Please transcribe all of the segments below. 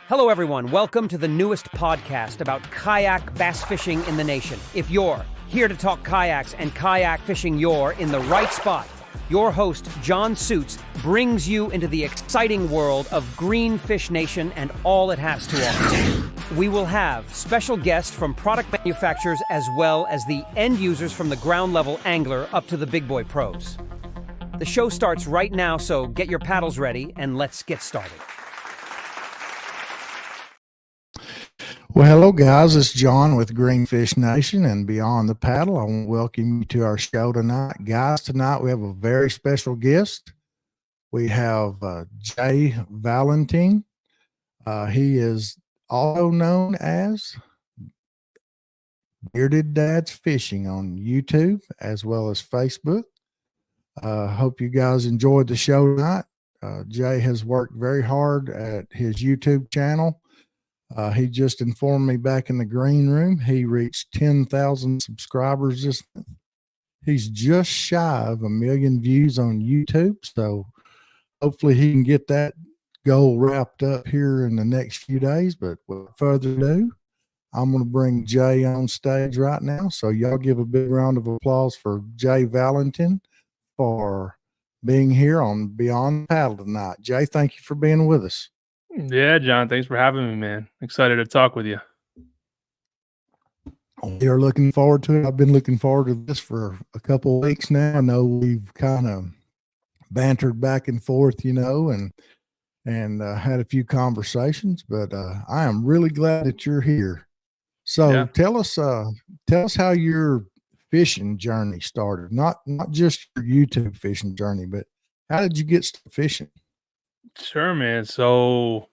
Hello, everyone. Welcome to the newest podcast about kayak bass fishing in the nation. If you're here to talk kayaks and kayak fishing, you're in the right spot. Your host, John Suits, brings you into the exciting world of Greenfish Nation and all it has to offer. We will have special guests from product manufacturers as well as the end users from the ground level angler up to the big boy pros. The show starts right now, so get your paddles ready and let's get started. Well, hello, guys. It's John with Greenfish Nation and Beyond the Paddle. I want to welcome you to our show tonight. Guys, tonight we have a very special guest. We have Jay Valentine. He is also known as Bearded Dad's Fishing on YouTube as well as Facebook. Hope you guys enjoyed the show tonight. Jay has worked very hard at his YouTube channel. He just informed me back in the green room he reached 10,000 subscribers this month. He's just shy of 1 million views on YouTube, so hopefully he can get that goal wrapped up here in the next few days. But without further ado, I'm going to bring Jay on stage right now. So y'all give a big round of applause for Jay Valentine for being here on Beyond the Paddle tonight. Jay, thank you for being with us. Yeah, John, thanks for having me, man. Excited to talk with you. We are looking forward to it. I've been looking forward to this for a couple of weeks now. I know we've kind of bantered back and forth, and had a few conversations, but I am really glad that you're here. So Yeah. tell us how your fishing journey started. Not just your YouTube fishing journey, but how did you get started fishing? Sure, man. So,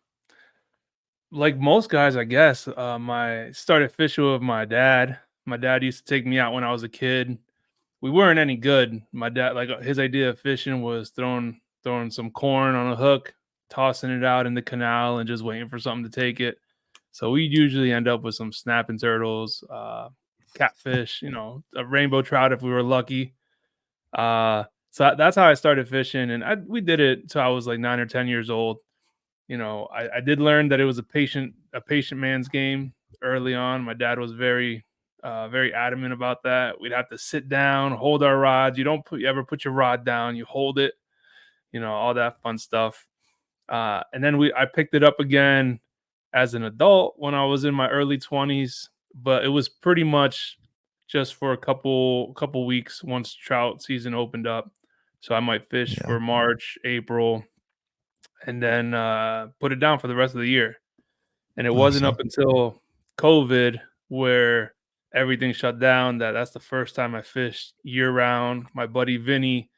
like most guys, I guess, I started fishing with my dad. My dad used to take me out when I was a kid. We weren't any good. My dad, his idea of fishing was throwing some corn on a hook, tossing it out in the canal, and just waiting for something to take it. So we usually end up with some snapping turtles, catfish, a rainbow trout if we were lucky. So that's how I started fishing, and we did it till I was like 9 or 10 years old. I did learn that it was a patient man's game early on. My dad was very adamant about that. We'd have to sit down, hold our rods. You don't ever put your rod down. You hold it, all that fun stuff. And then I picked it up again as an adult when I was in my early 20s, but it was pretty much just for a couple weeks once trout season opened up. So I might fish for March, April, and then put it down for the rest of the year. And it wasn't up until COVID where everything shut down that's the first time I fished year round. My buddy Vinny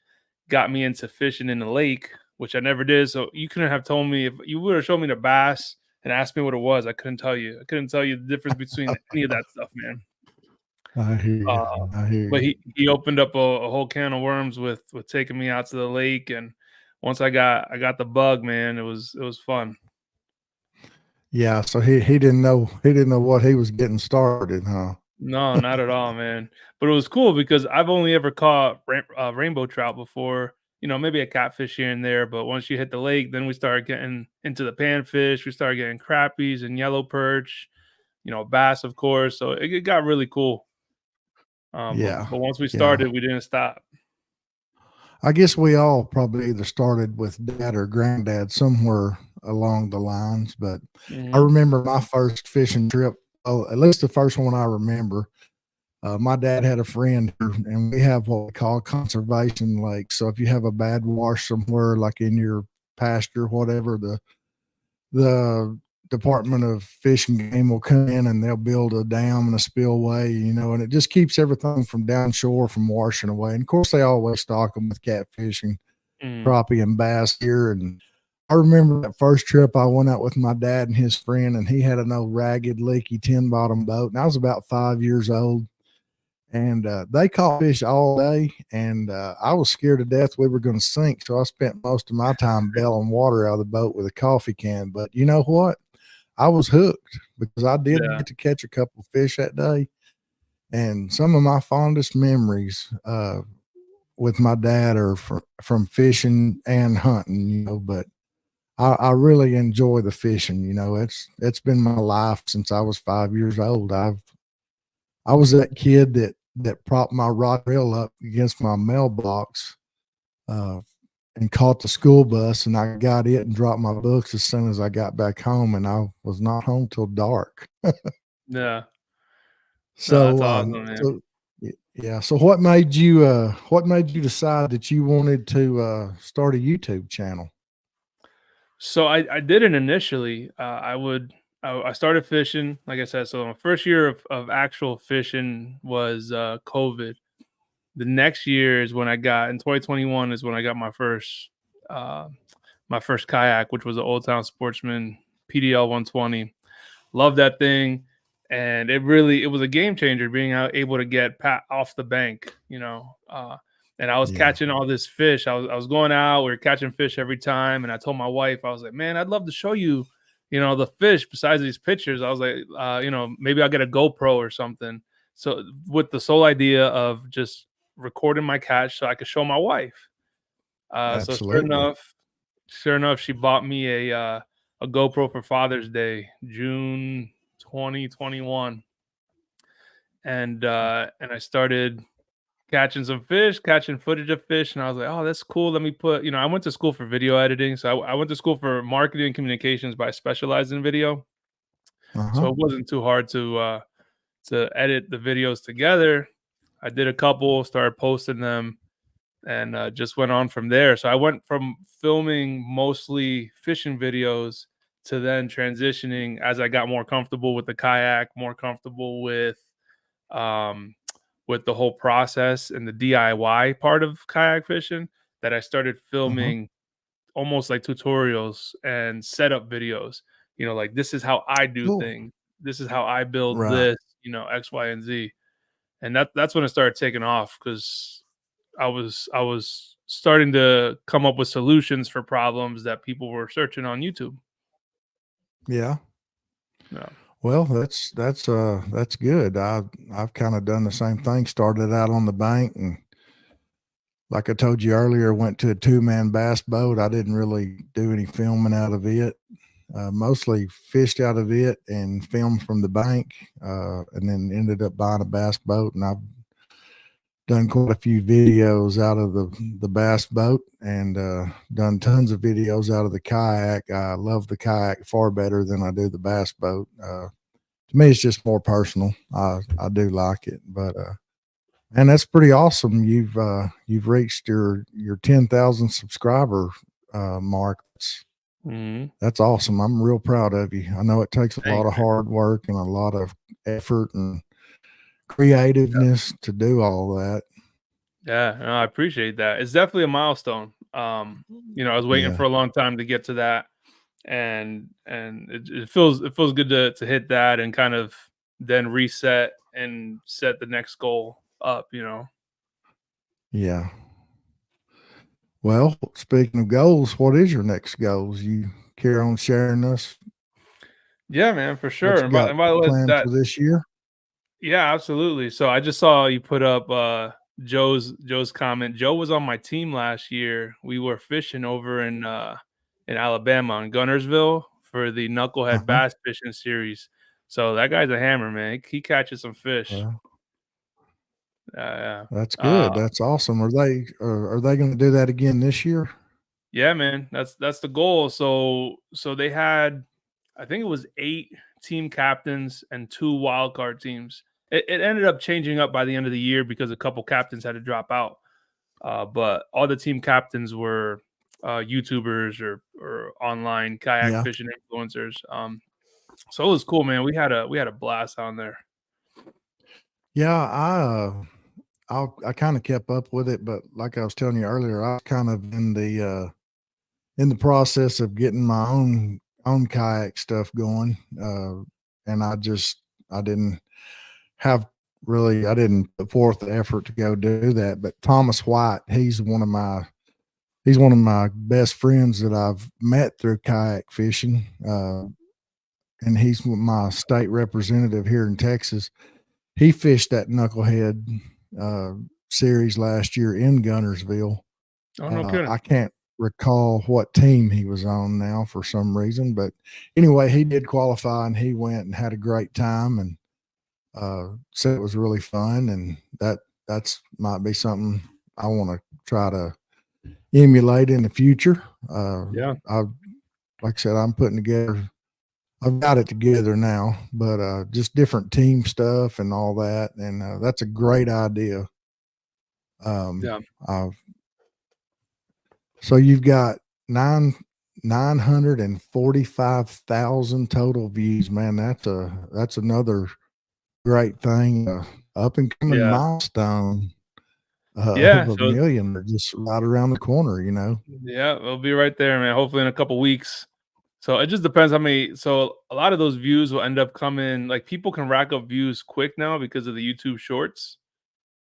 got me into fishing in the lake, which I never did. So you couldn't have told me, if you would have shown me the bass and asked me what it was, I couldn't tell you. I couldn't tell you the difference between any of that stuff, man. I hear you. But he opened up a whole can of worms with taking me out to the lake, and once I got the bug, man, it was fun. Yeah, so he didn't know what he was getting started, huh? No, not at all, man. But it was cool because I've only ever caught rainbow trout before. Maybe a catfish here and there. But once you hit the lake, then we started getting into the panfish. We started getting crappies and yellow perch, bass, of course. So it got really cool. But once we started, we didn't stop. I guess we all probably either started with dad or granddad somewhere along the lines, but I remember my first fishing trip, at least the first one I remember. My dad had a friend here, and we have what we call conservation lakes. So if you have a bad wash somewhere, like in your pasture, whatever, the Department of Fish and Game will come in and they'll build a dam and a spillway, and it just keeps everything from downshore from washing away. And of course, they always stock them with catfish and crappie and bass here. And I remember that first trip I went out with my dad and his friend, and he had an old ragged, leaky 10-bottom boat, and I was about 5 years old. And they caught fish all day, and I was scared to death we were going to sink. So I spent most of my time bailing water out of the boat with a coffee can. But you know what? I was hooked because I did get to catch a couple of fish that day. And some of my fondest memories with my dad are from fishing and hunting, but I really enjoy the fishing. You know, it's been my life since I was 5 years old. I was that kid that propped my rod reel up against my mailbox uh, and caught the school bus, and I got it and dropped my books as soon as I got back home, and I was not home till dark. Yeah. No, that's So, awesome, man. so yeah. So what made you decide that you wanted to start a YouTube channel? So I didn't initially. I started fishing, like I said. So my first year of actual fishing was COVID. The next year is when I got in 2021 is when I got uh, my first kayak, which was an Old Town Sportsman PDL 120. Love that thing, and it was a game changer being able to get off the bank, and I was Yeah, catching all this fish. I was going out, we were catching fish every time, and I told my wife, I was like, man, I'd love to show you, the fish besides these pictures. I was like, maybe I'll get a GoPro or something. So with the sole idea of just recording my catch so I could show my wife. So absolutely. sure enough, she bought me a GoPro for Father's Day, June 2021, and I started catching some fish, catching footage of fish, and I was like, "Oh, that's cool. Let me put." I went to school for video editing, so I went to school for marketing and communications, but I specialized in video, Uh-huh. so it wasn't too hard to edit the videos together. I did a couple, started posting them, and just went on from there. So I went from filming mostly fishing videos to then transitioning as I got more comfortable with the kayak, more comfortable um, with the whole process and the DIY part of kayak fishing. That I started Uh-huh. filming almost like tutorials and setup videos. Like this is how I do Cool. things. This is how I build Right. this. X, Y, and Z. And that's when it started taking off because I was starting to come up with solutions for problems that people were searching on YouTube. Yeah. Yeah. Well, that's good. I've kind of done the same thing. Started out on the bank, and like I told you earlier, went to a two-man bass boat. I didn't really do any filming out of it. Mostly fished out of it and filmed from the bank, and then ended up buying a bass boat. And I've done quite a few videos out of the bass boat, and done tons of videos out of the kayak. I love the kayak far better than I do the bass boat. To me, it's just more personal. I do like it, but and that's pretty awesome. You've reached your 10,000 subscriber mark. Mhm. That's awesome. I'm real proud of you. I know it takes a Thank lot of you. hard work and a lot of effort and creativeness to do all that. Yeah, no, I appreciate that. It's definitely a milestone. I was waiting Yeah, for a long time to get to that, and it feels good to hit that and kind of then reset and set the next goal up. yeah. Well, speaking of goals, what is your next goals? You care on sharing us Yeah, man, for what sure. you And by, got and by the way, planned that for this year? yeah, absolutely. So I just saw you put up Joe's comment. Joe was on my team last year. We were fishing over in Alabama in Gunnersville for the Knucklehead Uh-huh. Bass Fishing Series. So that guy's a hammer, man. He catches some fish. Well, Yeah, that's yeah. good. That's awesome. Are they going to do that again this year? Yeah, man. That's the goal. So they had, I think it was 8 team captains and 2 wild card teams. It ended up changing up by the end of the year because a couple captains had to drop out. But all the team captains were YouTubers or online kayak Yeah. fishing influencers. So it was cool, man. We had a blast on there. Yeah, I kind of kept up with it, but like I was telling you earlier, I was kind of in the process of getting my own kayak stuff going, and I didn't have I didn't put forth the effort to go do that. But Thomas White, he's one of my best friends that I've met through kayak fishing, and he's my state representative here in Texas. He fished that knucklehead uh, series last year in Gunnersville. Oh, no kidding. I can't. recall what team he was on now for some reason, but anyway, he did qualify and he went and had a great time and said it was really fun, and that's might be something I want to try to emulate in the future. Yeah. I like I said, I'm putting together. I've got it together now, but just different team stuff and all that, and that's a great idea. Yeah. I've So you've got 945,000 total views, man. That's another great thing. Up and coming Yeah. milestone Yeah. of a So million are just right around the corner, yeah, it'll be right there, man. Hopefully in a couple weeks. So it just depends how many. So a lot of those views will end up coming. Like people can rack up views quick now because of the YouTube Shorts.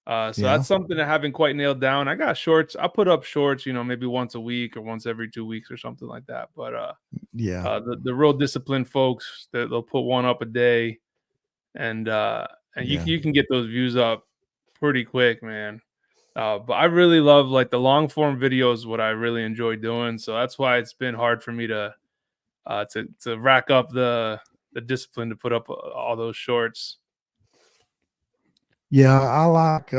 So Yeah, that's something I haven't quite nailed down. I got shorts. I put up shorts, maybe once a week or once every 2 weeks or something like that. But yeah, the real disciplined folks that they'll put one up a day, and you yeah. you can get those views up pretty quick, man. But I really love like the long form videos. What I really enjoy doing. So that's why it's been hard for me to rack up the discipline to put up all those shorts. Yeah, I like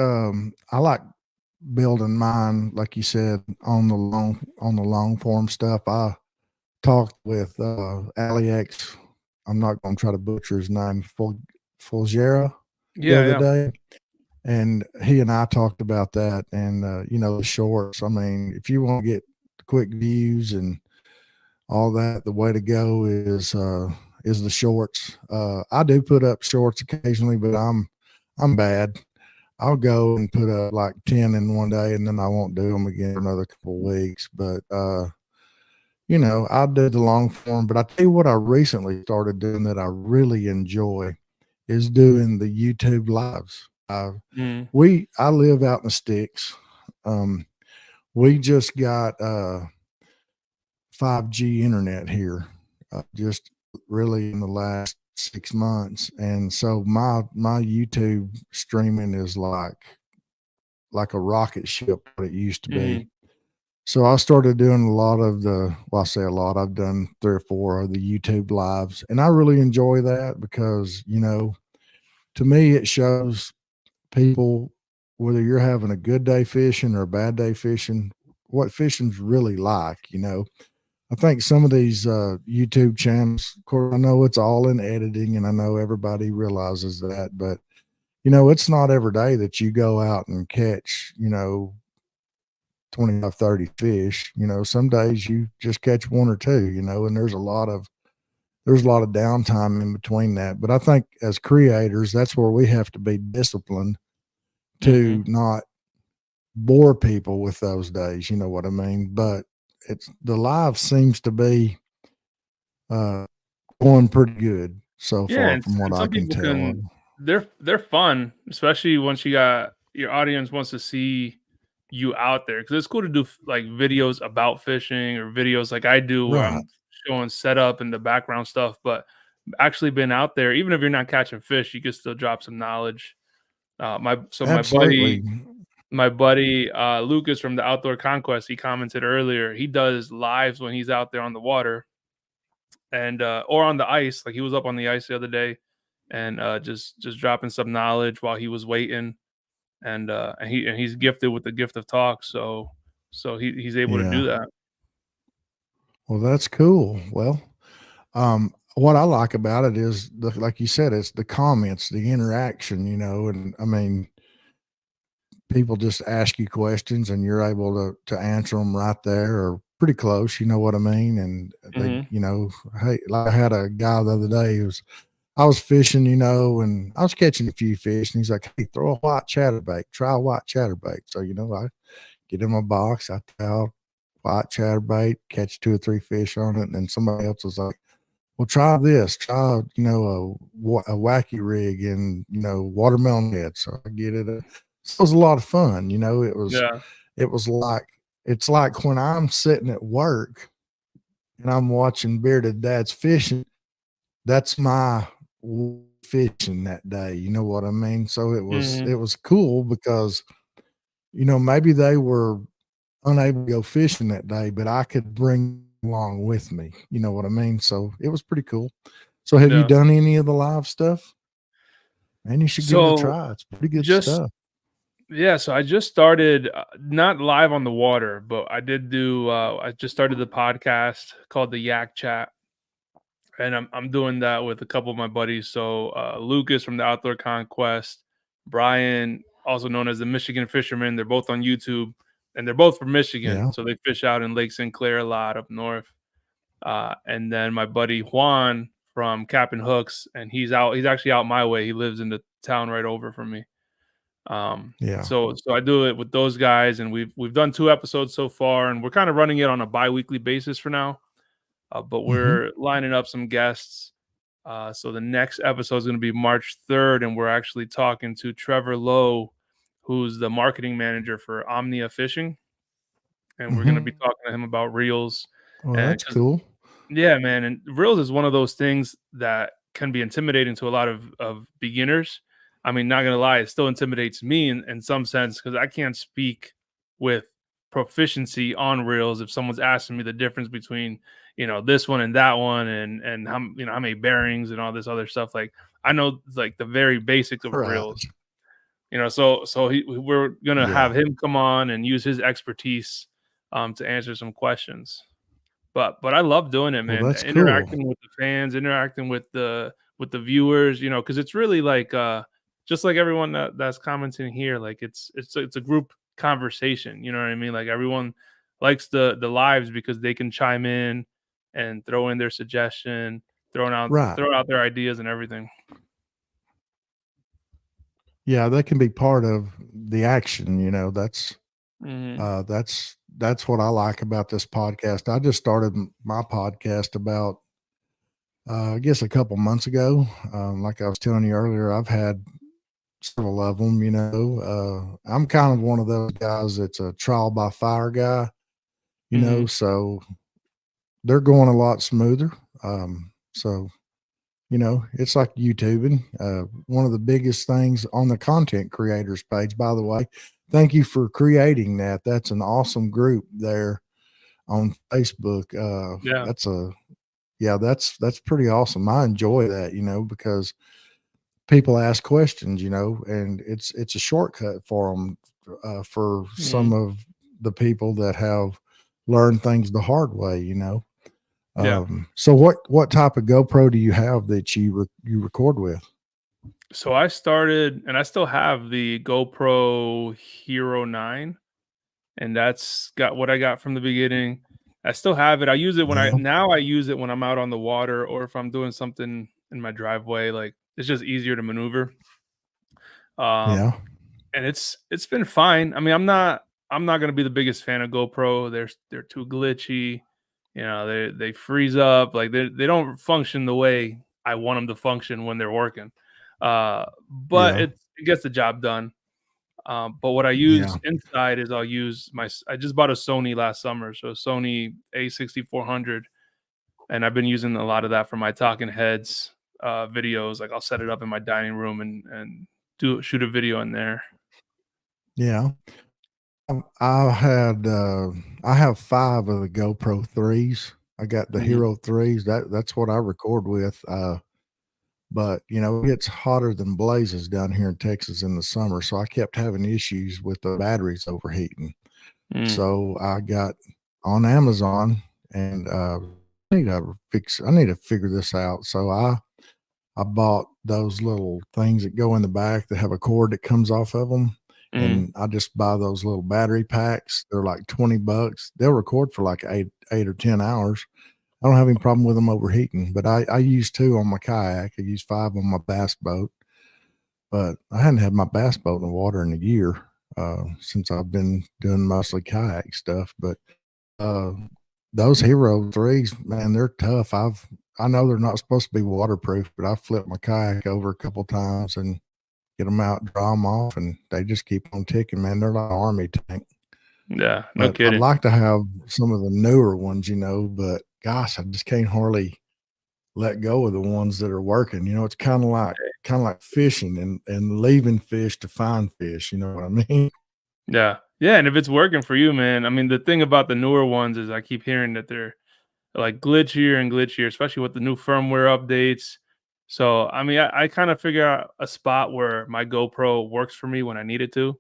building mine, like you said, on the long form stuff. I talked with Alex. I'm not going to try to butcher his name, Fulgera, the Yeah, other yeah. day, and he and I talked about that. And the shorts. I mean, if you want to get quick views and all that, the way to go is the shorts. I do put up shorts occasionally, but I'm bad. I'll go and put up like 10 in one day, and then I won't do them again for another couple of weeks. But I'll do the long form. But I tell you what, I recently started doing that I really enjoy is doing the YouTube lives. Mm, I live out in the sticks. Um, we just got 5G internet here, just really in the last 6 months, and so my YouTube streaming is like a rocket ship what it used to be. mm, So I started doing a lot of I say a lot, I've done 3 or 4 of the YouTube lives, and I really enjoy that because, to me, it shows people whether you're having a good day fishing or a bad day fishing, what fishing's really like, I think some of these YouTube channels, of course, I know it's all in editing and I know everybody realizes that, but it's not every day that you go out and catch, 25, 30 fish. Some days you just catch 1 or 2, and there's a lot of downtime in between that. But I think as creators, that's where we have to be disciplined mhm. to not bore people with those days. You know what I mean? But it's the live seems to be uh, going pretty good so Yeah, far and from what and I some can people tell. can they're fun, especially once you got your audience wants to see you out there because it's cool to do like videos about fishing or videos like I do where Right. I'm showing setup and the background stuff, but actually being out there, even if you're not catching fish, you can still drop some knowledge. My so Absolutely. my buddy Lucas from the Outdoor Conquest, he commented earlier. He does lives when he's out there on the water and or on the ice. Like he was up on the ice the other day and just dropping some knowledge while he was waiting. And he's gifted with the gift of talk, so he's able to Yeah. do that. Well, that's cool. Well, what I like about it is like you said, it's the comments, the interaction, and I mean, people just ask you questions and you're able to answer them right there or pretty close, you know what I mean? And they, Hmm. hey, like I had a guy the other day I was fishing, and I was catching a few fish, and he's like, "Hey, throw a white chatterbait. Try a white chatterbait." So, I get in my box, I tell white chatterbait, catch 2 or 3 fish on it, and then somebody else was like, "Well, try this. Try, a wacky rig and watermelon head." So I get it. So it was a lot of fun. Yeah. It was like it's like when I'm sitting at work and I'm watching Bearded Dad's fishing. That's my fishing that day. You know what I mean? So it was Hmm. it was cool because maybe they were unable to go fishing that day, but I could bring along with me. You know what I mean? So it was pretty cool. So have you Yeah. done any of the live stuff? Man, you should give it a So try. It's pretty good just stuff. yeah, so I just started not live on the water, but I did do I just started the podcast called the Yak Chat, and I'm doing that with a couple of my buddies. So Lucas from the Outdoor Conquest, Brian, also known as the Michigan Fisherman. They're both on YouTube, and they're both from Michigan, Yeah. so they fish out in Lake St. Clair a lot up north. And then my buddy Juan from Cap and Hooks, and he's out. He's actually out my way. He lives in the town right over from me. Yeah. So I do it with those guys, and we've done 2 episodes so far, and we're kind of running it on a bi-weekly basis for now. But Hmm. we're lining up some guests. So the next episode is going to be March 3rd, and we're actually talking to Trevor Lowe, who's the marketing manager for Omnia Fishing, and we're going to be Hmm. talking to him about reels, Well, and that's because cool. yeah, man, and reels is one of those things that can be intimidating to a lot of beginners. I mean, not gonna lie, it still intimidates me in some sense because I can't speak with proficiency on reels if someone's asking me the difference between this one and that one and how many bearings and all this other stuff. Like I know like the very basics of Right. reels. We're gonna Yeah. have him come on and use his expertise to answer some questions. But I love doing it, Well, man. that's cool. Interacting with the fans, interacting with the viewers, because it's really like just like everyone that's commenting here, like it's a group conversation, you know what I mean? Like everyone likes the lives because they can chime in and throw in their suggestion, Right. throw out their ideas and everything. Yeah, that can be part of the action, Hmm. that's what I like about this podcast. I just started my podcast about I guess a couple months ago. Like I was telling you earlier, I've had several of them, I'm kind of one of those guys that's a trial by fire guy, Hmm. so they're going a lot smoother. So it's like YouTubing. One of the biggest things on the content creators page, by the way. Thank you for creating that. That's an awesome group there on Facebook. Yeah. That's pretty awesome. I enjoy that, because people ask questions, and it's a shortcut for them, for Hmm. some of the people that have learned things the hard way, Yeah. So what type of GoPro do you have that you record with? So I started and I still have the GoPro Hero 9, and that's got what I got from the beginning. I still have it. I use it when Yeah, I use it when I'm out on the water or if I'm doing something in my driveway. Like it's just easier to maneuver. Um, yeah, and it's been fine. I mean, I'm not gonna be the biggest fan of GoPro. They're too glitchy. They freeze up. Like they don't function the way I want them to function when they're working. But yeah, it gets the job done. But what I yeah, use inside is I just bought a Sony last summer, so Sony A6400, and I've been using a lot of that for my talking heads videos. Like I'll set it up in my dining room and shoot a video in there. yeah. I had I have 5 of the GoPro 3s. I got the Mhm. Hero 3s. That's what I record with. But it gets hotter than blazes down here in Texas in the summer, so I kept having issues with the batteries overheating. Mm. So I got on Amazon and I need to figure this out. So I bought those little things that go in the back that have a cord that comes off of them. Mm. And I just buy those little battery packs. They're like $20. They'll record for like eight or 10 hours. I don't have any problem with them overheating, but I use 2 on my kayak. I use 5 on my bass boat, but I hadn't had my bass boat in the water in a year, since I've been doing mostly kayak stuff. But uh, those Hero 3s, man, they're tough. I know they're not supposed to be waterproof, but I flipped my kayak over a couple times and get them out, dry them off, and they just keep on ticking, man. They're like an army tank. Yeah, no But I'd kidding. like to have some of the newer ones, but gosh, I just can't hardly let go of the ones that are working. It's kind of like fishing and leaving fish to find fish. You know what I mean? Yeah. Yeah, and if it's working for you, man, I mean, the thing about the newer ones is I keep hearing that they're like glitchier and glitchier, especially with the new firmware updates. So, I mean, I kind of figure out a spot where my GoPro works for me when I need it to,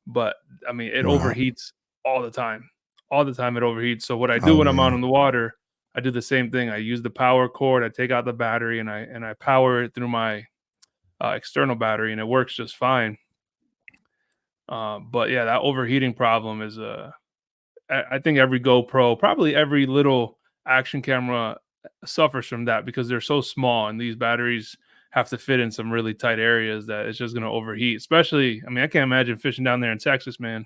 but I mean, it Right. overheats all the time. All the time it overheats. So what I do Oh when I'm out yeah. on the water, I do the same thing. I use the power cord, I take out the battery and I power it through my external battery and it works just fine. But yeah, that overheating problem is I think every GoPro, probably every little action camera suffers from that because they're so small and these batteries have to fit in some really tight areas that it's just going to overheat. Especially, I mean, I can't imagine fishing down there in Texas, man.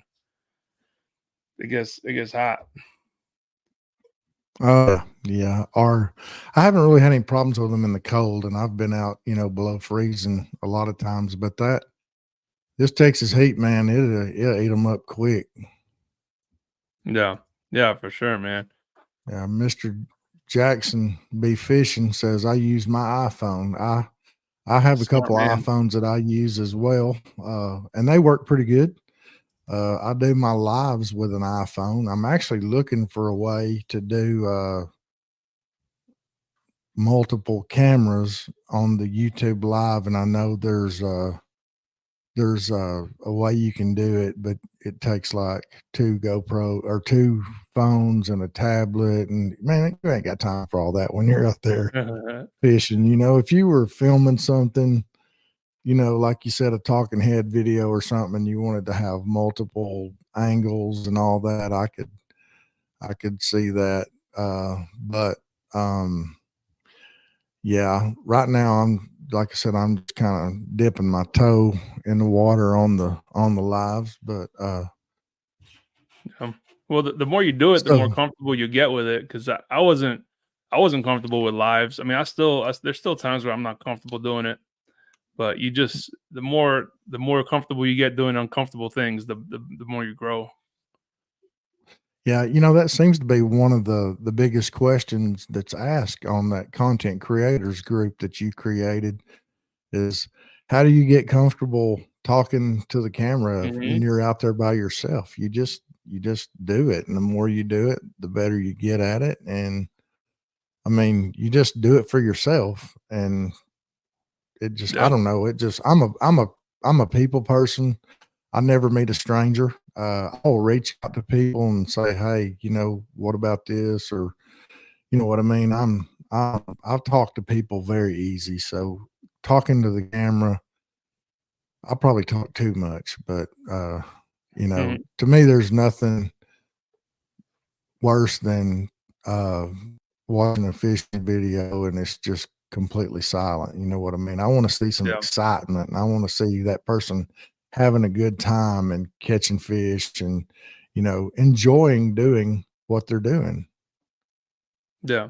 It gets hot. Yeah. Or I haven't really had any problems with them in the cold, and I've been out, below freezing a lot of times. But this Texas heat, man, it'll eat them up quick. Yeah, yeah, for sure, man. Yeah, Mr. Jackson be fishing says I use my iPhone. I have a Smart couple man. iPhones that I use as well, and they work pretty good. I do my lives with an iPhone. I'm actually looking for a way to do multiple cameras on the YouTube live, and I know there's a way you can do it, but it takes like two GoPro or two phones and a tablet, and man, you ain't got time for all that when you're out there fishing. If you were filming something, like you said, a talking head video or something, and you wanted to have multiple angles and all that, I could see that. But yeah, right now like I said, I'm just kind of dipping my toe in the water on the lives, but Well, the more you do it, the more so comfortable you get with it. Because I wasn't comfortable with lives. I mean, there's still times where I'm not comfortable doing it. But you just the more comfortable you get doing uncomfortable things, the more you grow. yeah, that seems to be one of the biggest questions that's asked on that content creators group that you created is how do you get comfortable talking to the camera when Mhm. you're out there by yourself? You just do it, and the more you do it, the better you get at it. And I mean, you just do it for yourself, and I Yeah. don't know, I'm a people person. I never meet a stranger. I'll reach out to people and say, "Hey, what about this?" Or you know what I mean. I've talked to people very easy. So talking to the camera, I probably talk too much, but Mhm. to me, there's nothing worse than uh, watching a fishing video and it's just completely silent. You know what I mean? I want to see some Yeah. excitement, and I want to see that person having a good time and catching fish and enjoying doing what they're doing. Yeah.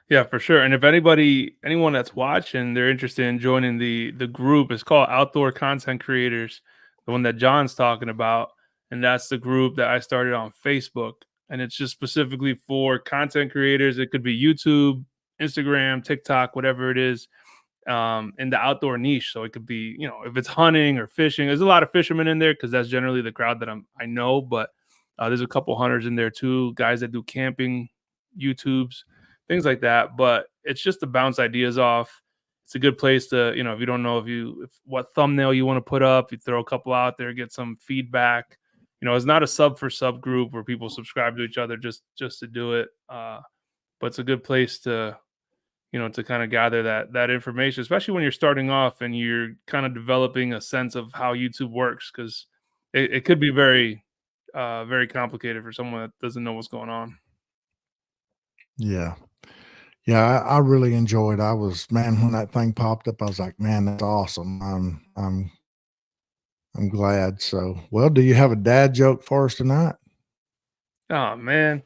Yeah, for sure. And if anyone that's watching, they're interested in joining the group. It's called Outdoor Content Creators, the one that John's talking about, and that's the group that I started on Facebook. And it's just specifically for content creators. It could be YouTube, Instagram, TikTok, whatever it is, in the outdoor niche. So it could be, if it's hunting or fishing. There's a lot of fishermen in there because that's generally the crowd that I know. But there's a couple hunters in there too, guys that do camping, YouTubes, things like that. But it's just to bounce ideas off. It's a good place to, if you don't know if what thumbnail you want to put up, you throw a couple out there, get some feedback. It's not a sub for sub group where people subscribe to each other just to do it. But it's a good place to kind of gather that information, especially when you're starting off and you're kind of developing a sense of how YouTube works, because it could be very complicated for someone that doesn't know what's going on. Yeah. Yeah, I really enjoyed. I was man when that thing popped up. I was like, man, that's awesome. I'm glad. So, well, do you have a dad joke for us tonight? Oh man,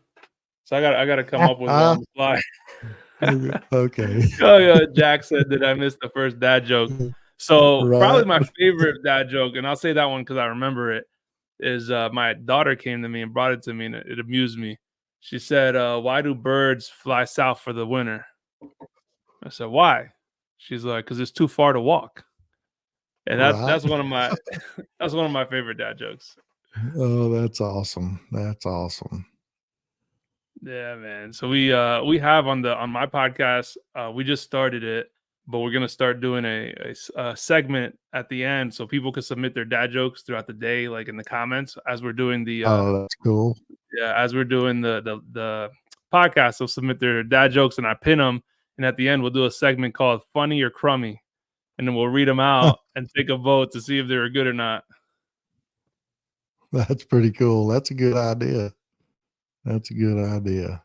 so I got to come up with one on the fly. Okay. Oh yeah, Jack said that I missed the first dad joke. So probably Right. my favorite dad joke, and I'll say that one because I remember it, is my daughter came to me and brought it to me, and it amused me. She said, "Why do birds fly south for the winter?" I said, "Why?" She's like, "'Cause it's too far to walk." And Right. that's one of my that's one of my favorite dad jokes. Oh, that's awesome. That's awesome. Yeah, man. So we have on my podcast, we just started it, but we're gonna start doing a segment at the end so people can submit their dad jokes throughout the day, like in the comments as we're doing Oh, that's cool. the podcast. They'll submit their dad jokes and I pin them, and at the end we'll do a segment called "Funny or Crummy," and then we'll read them out and take a vote to see if they were good or not. That's pretty cool. That's a good idea. That's a good idea.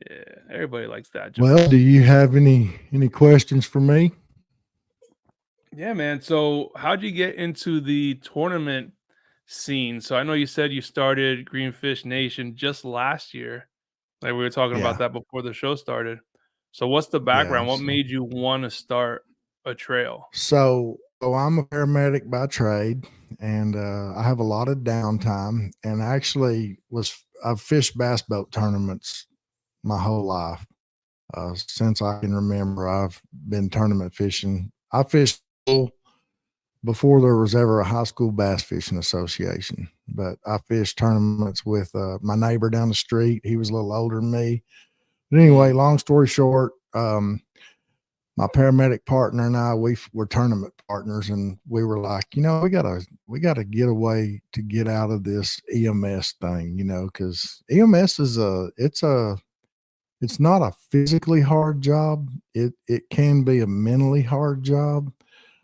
Yeah, everybody likes dad jokes. Well, do you have any questions for me? Yeah, man. So, how'd you get into the tournament scene? So, I know you said you started Greenfish Nation just last year. Like we were talking about Yeah. that before the show started. So, what's the Yeah. background? What made you want to start a trail? So I'm a paramedic by trade, and I have a lot of downtime. And actually, I've fished bass boat tournaments my whole life. Since I can remember, I've been tournament fishing. I fished before there was ever a high school bass fishing association, but I fished tournaments with my neighbor down the street. He was a little older than me. But anyway, long story short, my paramedic partner and I, we were tournament partners, and we were like, we gotta get a way to get out of this EMS thing, because EMS it's not a physically hard job. It can be a mentally hard job.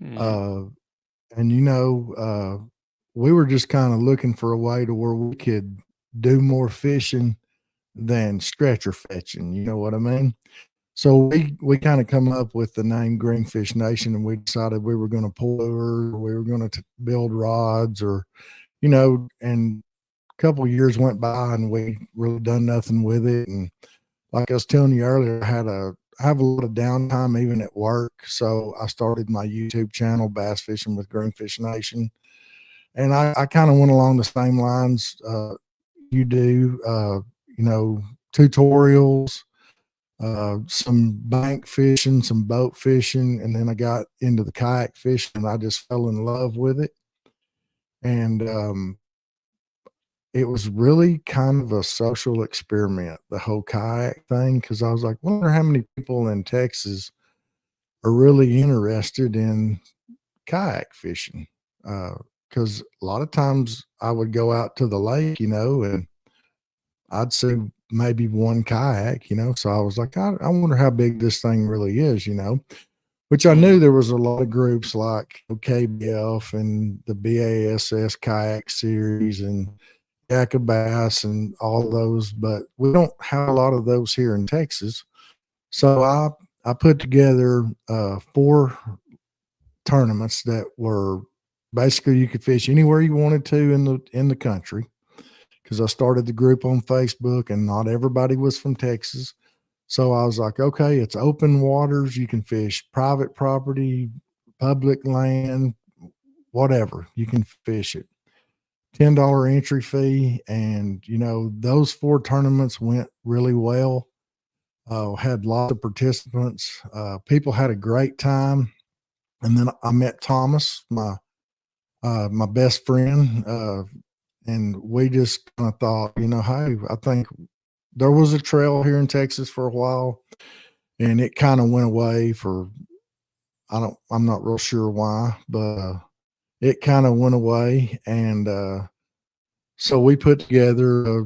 Mhm. Uh, and we were just kind of looking for a way to where we could do more fishing than stretcher fetching. You know what I mean? So we kind of come up with the name Greenfish Nation, and we decided we were going to pull lures, we were going to build rods, and a couple of years went by and we really done nothing with it. And like I was telling you earlier, I have a lot of downtime even at work. So I started my YouTube channel, Bass Fishing with Greenfish Nation. And I kind of went along the same lines you do, tutorials, some bank fishing, some boat fishing, and then I got into the kayak fishing, and I just fell in love with it. And it was really kind of a social experiment, the whole kayak thing, because I was like, wonder how many people in Texas are really interested in kayak fishing. Because a lot of times I would go out to the lake, and I'd see maybe one kayak, so I was like, I wonder how big this thing really is, which I knew Mhm. there was a lot of groups like KBF and the BASS kayak series and Bass and all those, but we don't have a lot of those here in Texas. So I put together 4 tournaments that were basically you could fish anywhere you wanted to in the country, because I started the group on Facebook and not everybody was from Texas. So I was like, okay, it's open waters. You can fish private property, public land, whatever. You can fish it. $10 entry fee. And, those 4 tournaments went really well. Had lots of participants. People had a great time. And then I met Thomas, my best friend, and we just kind of thought, hey, I think there was a trail here in Texas for a while, and it kind of went away for I'm not real sure why, but it kind of went away, and so we put together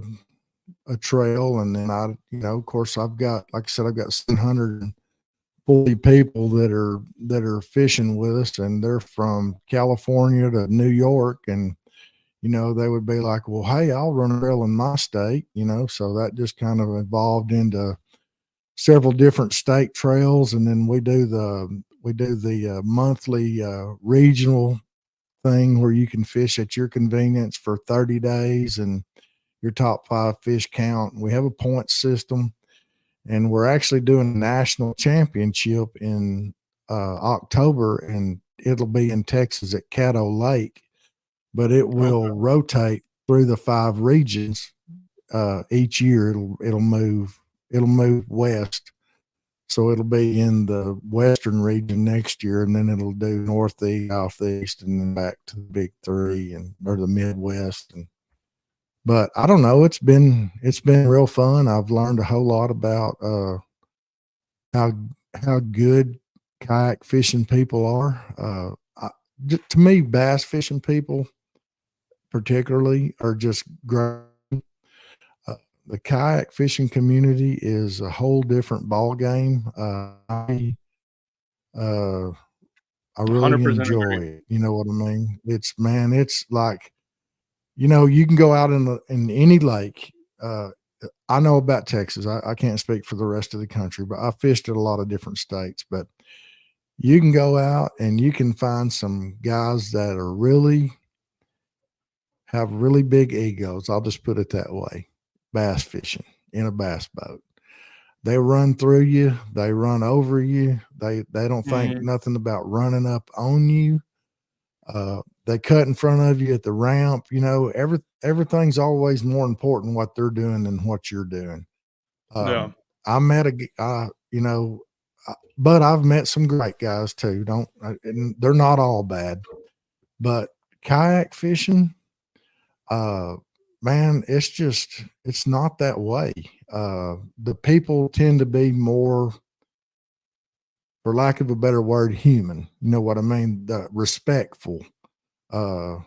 a trail, and then of course, like I said, I've got 740 people that are fishing with us, and they're from California to New York, and they would be like, well, hey, I'll run a trail in my state, so that just kind of evolved into several different state trails. And then we do the monthly regional thing where you can fish at your convenience for 30 days and your top 5 fish count. And we have a point system, and we're actually doing a national championship in October, and it'll be in Texas at Caddo Lake, but it will Okay. rotate through the 5 regions. Each year it'll move west. So it'll be in the western region next year, and then it'll do northeast, southeast, and then back to the big 3 or the Midwest. And But I don't know. It's been real fun. I've learned a whole lot about how how good kayak fishing people are. To me, bass fishing people particularly are just great. Uh, the kayak fishing community is a whole different ball game. Uh, I really 100% enjoy agree. it. You know what I mean? It's like, you can go out in any lake. Uh, I know about Texas. I can't speak for the rest of the country, but I fished at a lot of different states. But you can go out and you can find some guys that are really have really big egos. I'll just put it that way. Bass fishing in a bass boat. They run through you, they run over you. They don't think Mhm. nothing about running up on you. They cut in front of you at the ramp. Everything's always more important what they're doing than what you're doing. Yeah. I met a, g- you know, but I've met some great guys too. And they're not all bad, but kayak fishing, uh, man, it's not that way. The people tend to be more, for lack of a better word, human. You know what I mean? Respectful. Uh,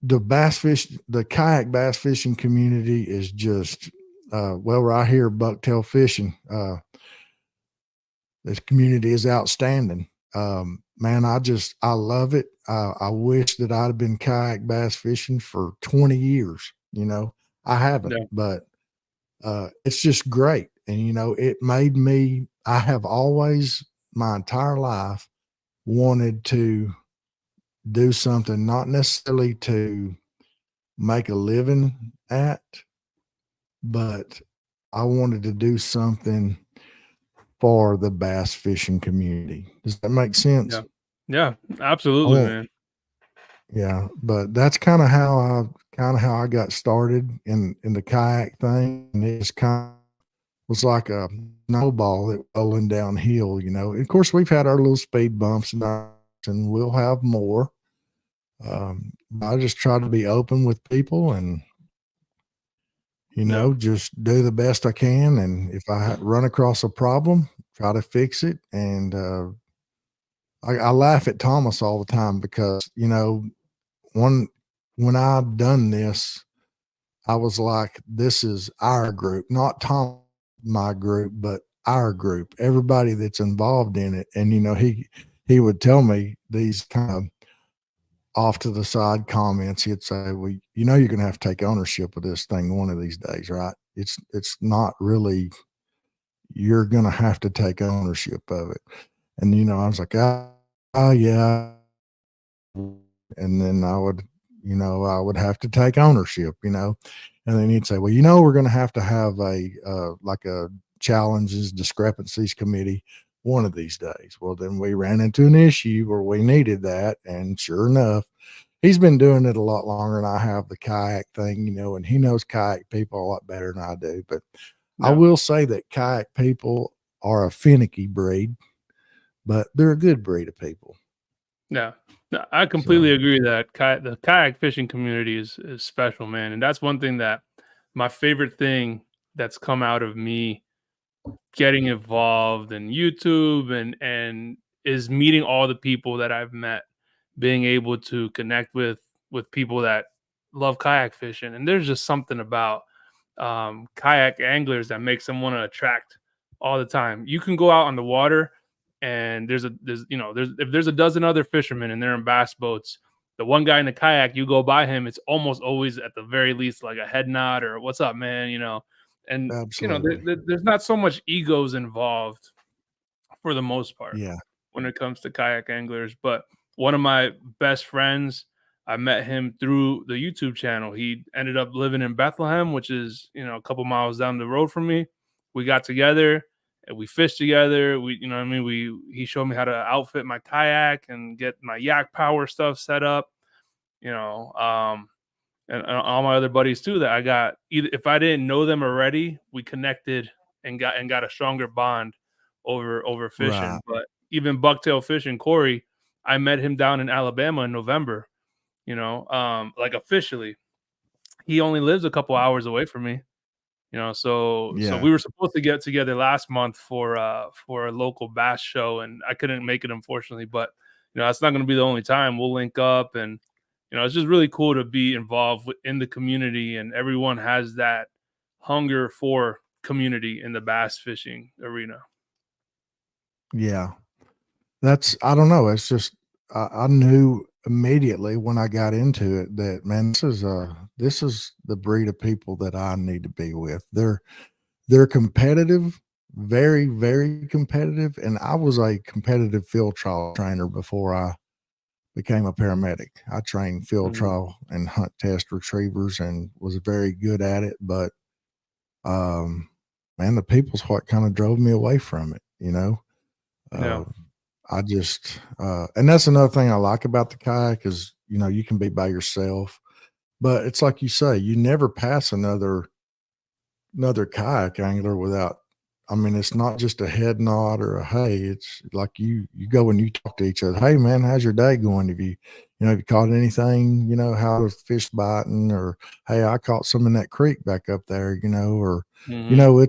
the kayak bass fishing community is just, right here, bucktail fishing. This community is outstanding. Man, I love it. I wish that I'd have been kayak bass fishing for 20 years. I haven't, Yeah. but it's just great. And, I have always, my entire life, wanted to do something, not necessarily to make a living at, but I wanted to do something for the bass fishing community. Does that make sense? Yeah. Yeah. I Absolutely, won't, man. yeah, but that's kind of how I got started in the kayak thing, and it just kind of was like a snowball that rolling downhill. Of course, we've had our little speed bumps and we'll have more. I just try to be open with people and Yeah. just do the best I can. And if I run across a problem, try to fix it. And I laugh at Thomas all the time because one when I done this, I was like, this is our group, not Tom, my group, but our group, everybody that's involved in it. And, he would tell me these kind of off to the side comments. He'd say, well, you're going to have to take ownership of this thing one of these days, right? It's not really, you're going to have to take ownership of it. And, I was like, oh yeah. And then I would have to take ownership, and then he'd say, well, we're going to have like a challenges, discrepancies committee one of these days. Well, then we ran into an issue where we needed that. And sure enough, he's been doing it a lot longer than I have, the kayak thing, and he knows kayak people a lot better than I do. But I Yeah. will say that kayak people are a finicky breed, but they're a good breed of people. Yeah. No, I completely So, agree that the kayak fishing community is special, man. And that's one thing that my favorite thing that's come out of me getting involved in YouTube and is meeting all the people that I've met, being able to connect with people that love kayak fishing. And there's just something about kayak anglers that makes them want to attract all the time. You can go out on the water and there's if there's a dozen other fishermen and they're in bass boats, the one guy in the kayak, you go by him, it's almost always at the very least like a head nod or what's up, man, and absolutely. there's not so much egos involved for the most part Yeah. when it comes to kayak anglers. But one of my best friends, I met him through the YouTube channel. He ended up living in Bethlehem, which is, a couple miles down the road from me. We got together and we fished together. What I mean, he showed me how to outfit my kayak and get my yak power stuff set up, you know. And all my other buddies too that I got, either if I didn't know them already, we connected and got a stronger bond over fishing. Right. But even bucktail fishing, Corey, I met him down in Alabama in November, like officially. he only lives a couple hours away from me. So Yeah. we were supposed to get together last month for a local bass show, and I couldn't make it, unfortunately. But that's not going to be the only time. We'll link up, and it's just really cool to be involved in the community, and everyone has that hunger for community in the bass fishing arena. Yeah. I don't know. It's just, I knew immediately when I got into it that, man, this is the breed of people that I need to be with. They're competitive, very, very competitive. And I was a competitive field trial trainer before I became a paramedic. I trained field Mhm. trial and hunt test retrievers and was very good at it. But, man, the people's what kind of drove me away from it. Yeah. Uh, I just, and that's another thing I like about the kayak is, you can be by yourself, but it's like you say, you never pass another kayak angler without, I mean, it's not just a head nod or a, hey, it's like you go and you talk to each other. Hey man, how's your day going? Have you caught anything, how the fish biting, or, hey, I caught some in that creek back up there, or, Mhm.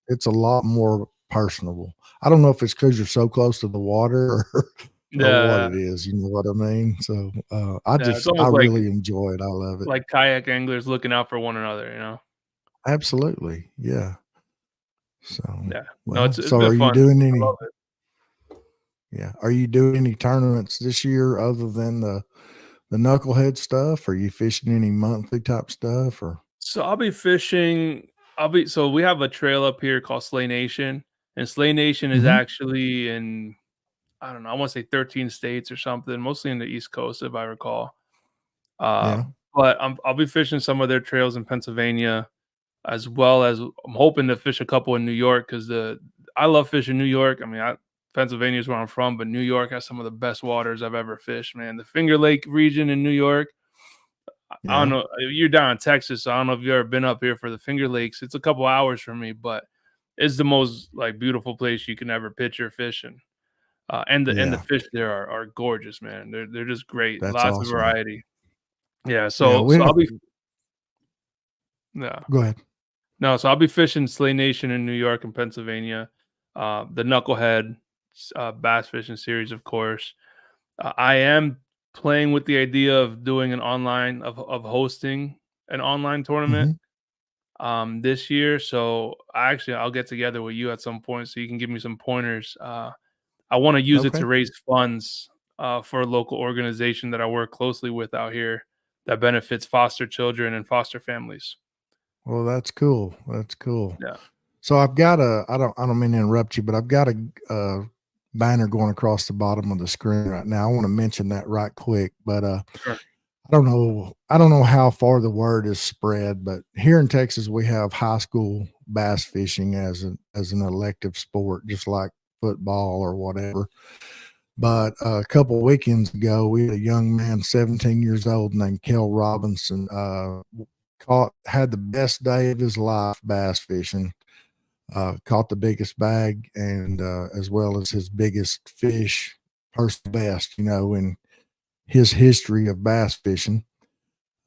it's a lot more personable. I don't know if it's because you're so close to the water or what Yeah. it is, you know what I mean? So, Yeah. It's I almost really enjoy it. I love it. like kayak anglers looking out for one another. Absolutely. Yeah. So, Yeah. No, well, it's so been are you fun. doing I love any, it. yeah, are you doing any tournaments this year other than the knucklehead stuff? Are you fishing any monthly type stuff or? So I'll be fishing. So we have a trail up here called Slay Nation, and Slay Nation is Mhm. actually in, I don't know, I want to say 13 states or something, mostly in the East Coast, if I recall. Uh, Yeah. but I'll be fishing some of their trails in Pennsylvania, as well as I'm hoping to fish a couple in New York, because I love fishing New York. I mean, Pennsylvania is where I'm from, but New York has some of the best waters I've ever fished, man. The Finger Lake region in New York. I don't Yeah. know. You're down in Texas, so I don't know if you've ever been up here for the Finger Lakes. It's a couple hours from me, but it's the most like beautiful place you can ever picture fishing. And the Yeah. fish there are gorgeous, man. They're just great. That's Lots of awesome. variety. Yeah. Yeah. So I'll be, yeah. Go ahead. No, so I'll be fishing Slay Nation in New York and Pennsylvania. The Knucklehead bass fishing series, of course. I am playing with the idea of doing of hosting an online tournament Mhm. this year. So I'll get together with you at some point so you can give me some pointers. I want to use it Okay. to raise funds for a local organization that I work closely with out here that benefits foster children and foster families. Well, that's cool. That's cool. Yeah. So I don't mean to interrupt you, but I've got a banner going across the bottom of the screen right now. I want to mention that right quick, but Sure. I don't know how far the word is spread, but here in Texas we have high school bass fishing as an elective sport, just like football or whatever. But a couple weekends ago, we had a young man, 17 years old, named Kel Robinson, had the best day of his life bass fishing. Caught the biggest bag and as well as his biggest fish, personal best, in his history of bass fishing.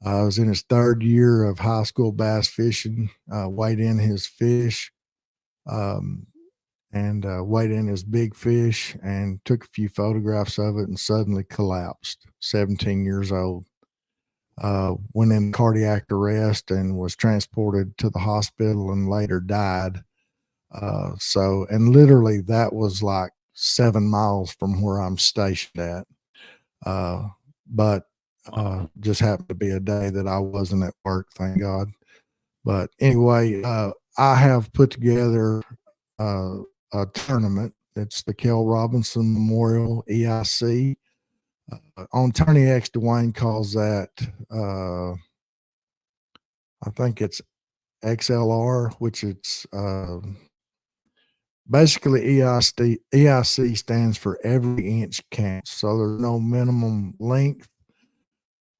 I was in his third year of high school bass fishing, weighed in his fish, um, and weighed in his big fish and took a few photographs of it and suddenly collapsed. 17 years old. Went in cardiac arrest and was transported to the hospital and later died. And literally that was like 7 miles from where I'm stationed at. But Wow. just happened to be a day that I wasn't at work, thank God. But anyway, I have put together uh, a tournament. It's the Kel Robinson Memorial EIC. On Tony X, Dwayne calls that, I think it's XLR, which it's basically EIC stands for every inch counts. So there's no minimum length.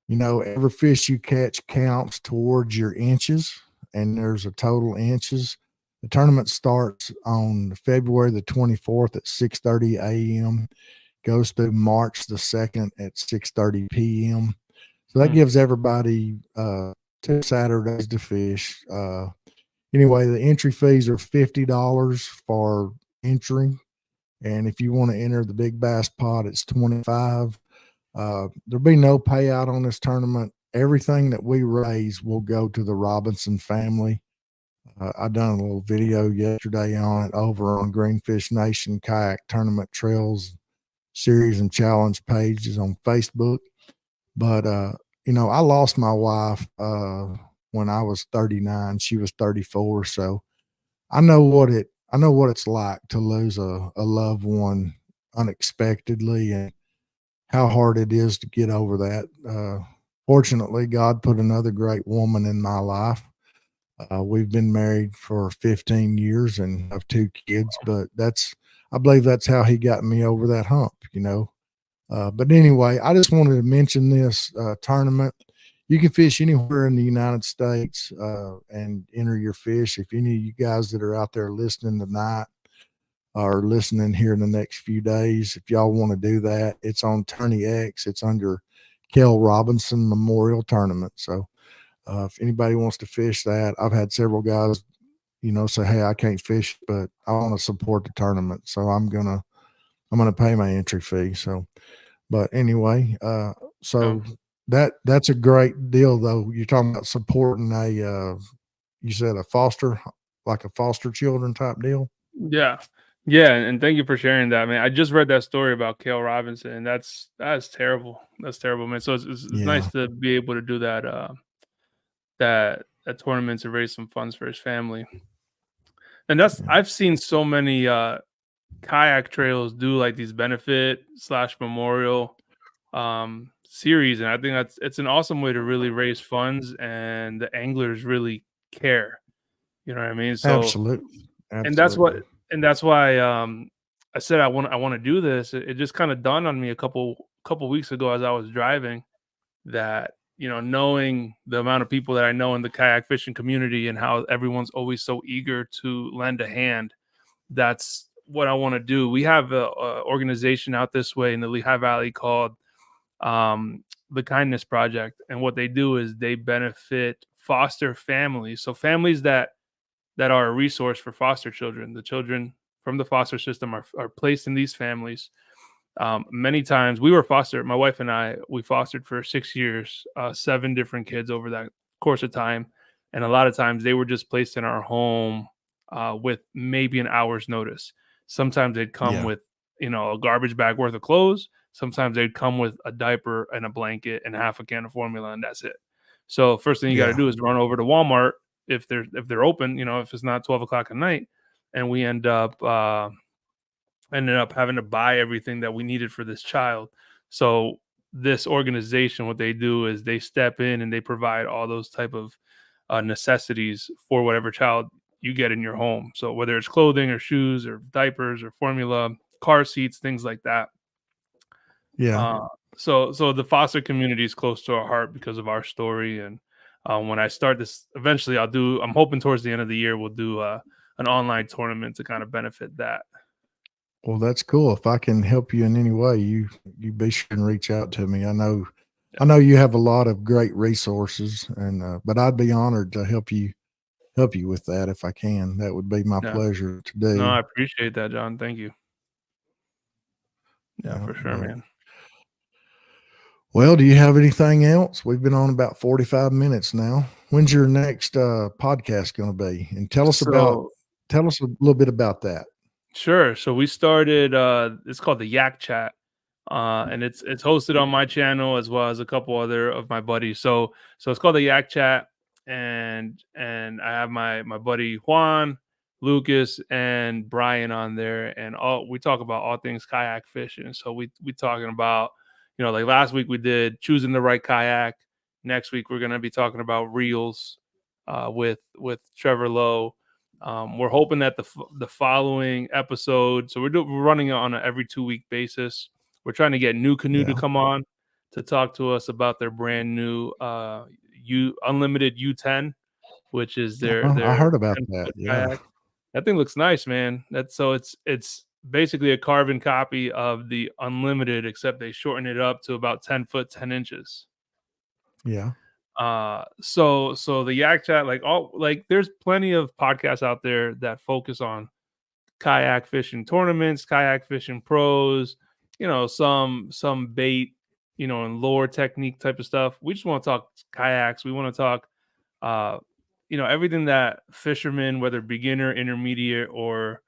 Every fish you catch counts towards your inches, and there's a total inches. The tournament starts on February the 24th at 6:30 a.m. Goes through March the 2nd at 6:30 p.m. So that Hmm. gives everybody 2 Saturdays to fish. Anyway, the entry fees are $50 for entering, and if you want to enter the big bass pot, it's 25. There'll be no payout on this tournament. Everything that we raise will go to the Robinson family. I done a little video yesterday on it over on Greenfish Nation Kayak Tournament Trails series and challenge pages on Facebook. But I lost my wife when I was 39. She was 34. So I know what it's like to lose a loved one unexpectedly, and how hard it is to get over that. Fortunately, God put another great woman in my life. We've been married for 15 years and have 2 kids, but I believe that's how he got me over that hump. But anyway, I just wanted to mention this tournament. You can fish anywhere in the United States and enter your fish. If any of you guys that are out there listening tonight are listening here in the next few days, if y'all want to do that, it's on Tourney X. It's under Kel Robinson Memorial Tournament. So if anybody wants to fish that, I've had several guys, say, "Hey, I can't fish, but I want to support the tournament, so I'm gonna pay my entry fee." So, but anyway, so that's a great deal, though. You're talking about supporting you said a foster, like a foster children type deal. Yeah. Yeah, and thank you for sharing that, man. I just read that story about Kale Robinson, and that's terrible. That's terrible, man. So it's Yeah, nice to be able to do that that tournament to raise some funds for his family. And yeah, I've seen so many kayak trails do like these benefit slash memorial series, and I think it's an awesome way to really raise funds, and the anglers really care. You know what I mean? So absolutely, and that's what absolutely. and that's why I said I want to do this. It just kind of dawned on me a couple weeks ago as I was driving that, knowing the amount of people that I know in the kayak fishing community and how everyone's always so eager to lend a hand, that's what I want to do. We have a organization out this way in the Lehigh Valley called the Kindness Project, and what they do is they benefit foster families, so families that are a resource for foster children. The children from the foster system are placed in these families. Many times we were fostered, my wife and I, we fostered for 6 years, 7 different kids over that course of time. And a lot of times they were just placed in our home with maybe an hour's notice. Sometimes they'd come Yeah, with, a garbage bag worth of clothes. Sometimes they'd come with a diaper and a blanket and half a can of formula, and that's it. So first thing you got to yeah, do is run over to Walmart if they're open, if it's not 12 o'clock at night, and we ended up having to buy everything that we needed for this child. So this organization, what they do is they step in and they provide all those type of necessities for whatever child you get in your home. So whether it's clothing or shoes or diapers or formula, car seats, things like that. yeah. So the foster community is close to our heart because of our story. And when I start this, eventually I'm hoping towards the end of the year we'll do an online tournament to kind of benefit that. Well, that's cool. If I can help you in any way, you be sure and reach out to me. I know you have a lot of great resources, and but I'd be honored to help you with that if I can. That would be my Yeah. pleasure to No, do. I appreciate that, John. Thank you. Yeah, Yeah, for sure, but man. well, do you have anything else? We've been on about 45 minutes now. When's your next podcast going to be? And So tell us a little bit about that. sure. So we started it's called the Yak Chat. And it's hosted on my channel as well as a couple other of my buddies. So it's called the Yak Chat, and I have my buddy Juan, Lucas, and Brian on there, and all we talk about all things kayak fishing. So we talking about, like last week we did choosing the right kayak. Next week we're gonna be talking about reels with Trevor Lowe. We're hoping that the following episode, so we're running it on an every 2 week basis. We're trying to get New Canoe to Yeah. come on to talk to us about their brand new unlimited U10, which is I their heard about that. 10-foot Yeah. kayak. That thing looks nice, man. It's basically a carbon copy of the unlimited, except they shorten it up to about 10 foot 10 inches. Yeah. So the Yak Chat, there's plenty of podcasts out there that focus on kayak fishing tournaments, kayak fishing pros, some bait, and lure technique type of stuff. We just want to talk kayaks. We want to talk, uh, everything that fishermen, whether beginner, intermediate, or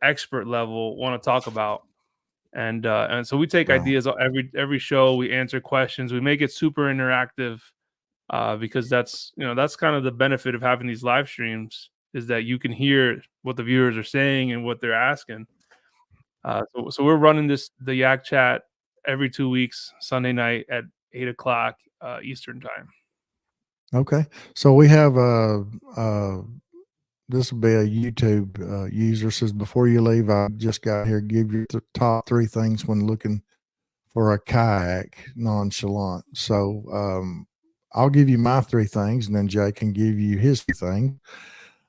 expert level, want to talk about. And so we take Right. ideas every show. We answer questions. We make it super interactive, because that's kind of the benefit of having these live streams, is that you can hear what the viewers are saying and what they're asking. So we're running the Yak Chat every 2 weeks, Sunday night at 8 o'clock Eastern time. Okay. So we have this will be a YouTube user says, before you leave, I just got here. Give your top 3 things when looking for a kayak nonchalant. So I'll give you my 3 things, and then Jay can give you his thing.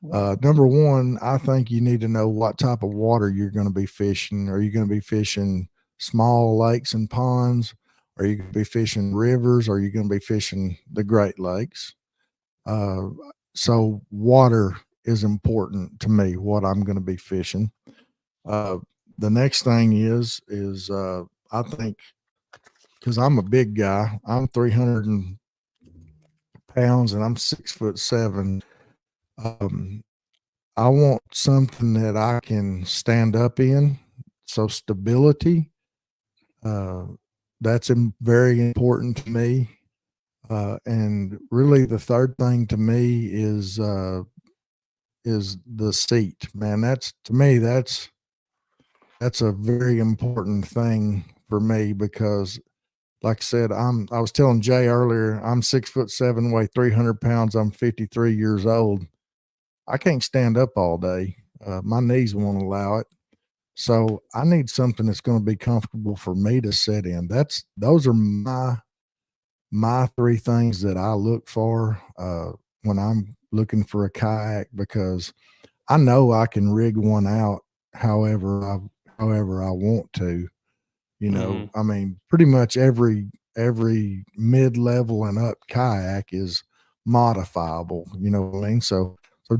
Number 1, I think you need to know what type of water you're going to be fishing. Are you going to be fishing small lakes and ponds? Are you going to be fishing rivers? Are you going to be fishing the Great Lakes? So water is important to me, what I'm going to be fishing. The next thing is I think, because I'm a big guy, I'm 300 pounds and I'm 6'7". I want something that I can stand up in. So stability, that's very important to me. And really the third thing to me is the seat, man. That's, to me, that's a very important thing for me, because like I said, I was telling Jay earlier, I'm 6'7", weigh 300 pounds. I'm 53 years old. I can't stand up all day. My knees won't allow it. So I need something that's going to be comfortable for me to sit in. Those are my 3 things that I look for when I'm looking for a kayak, because I know I can rig one out however I want to. I mean, pretty much every mid-level and up kayak is modifiable. You know what I mean? So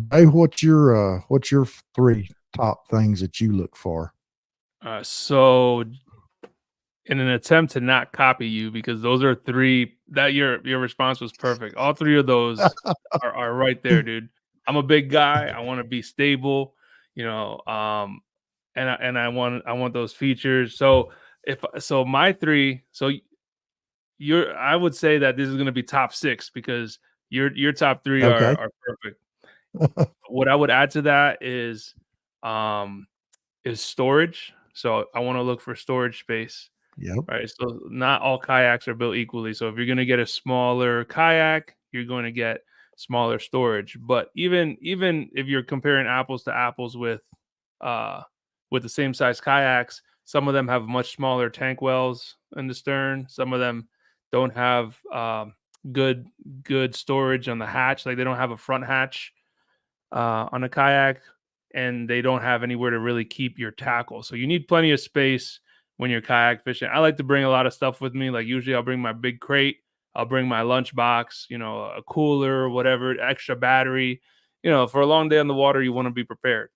Dave, what's your 3 top things that you look for? So in an attempt to not copy you, because those are 3 that your response was perfect. All 3 of those are right there, dude. I'm a big guy. I want to be stable, and I want those features. So my 3, I would say that this is going to be top 6, because your top 3 Okay. are perfect. What I would add to that is storage. So I want to look for storage space. Yep. Right. So not all kayaks are built equally. So if you're going to get a smaller kayak, you're going to get smaller storage. But even if you're comparing apples to apples with the same size kayaks, some of them have much smaller tank wells in the stern. Some of them don't have good storage on the hatch. Like, they don't have a front hatch on a kayak, and they don't have anywhere to really keep your tackle. So you need plenty of space when you're kayak fishing. I like to bring a lot of stuff with me. Like, usually I'll bring my big crate, I'll bring my lunch box, a cooler, whatever, extra battery. For a long day on the water, you want to be prepared.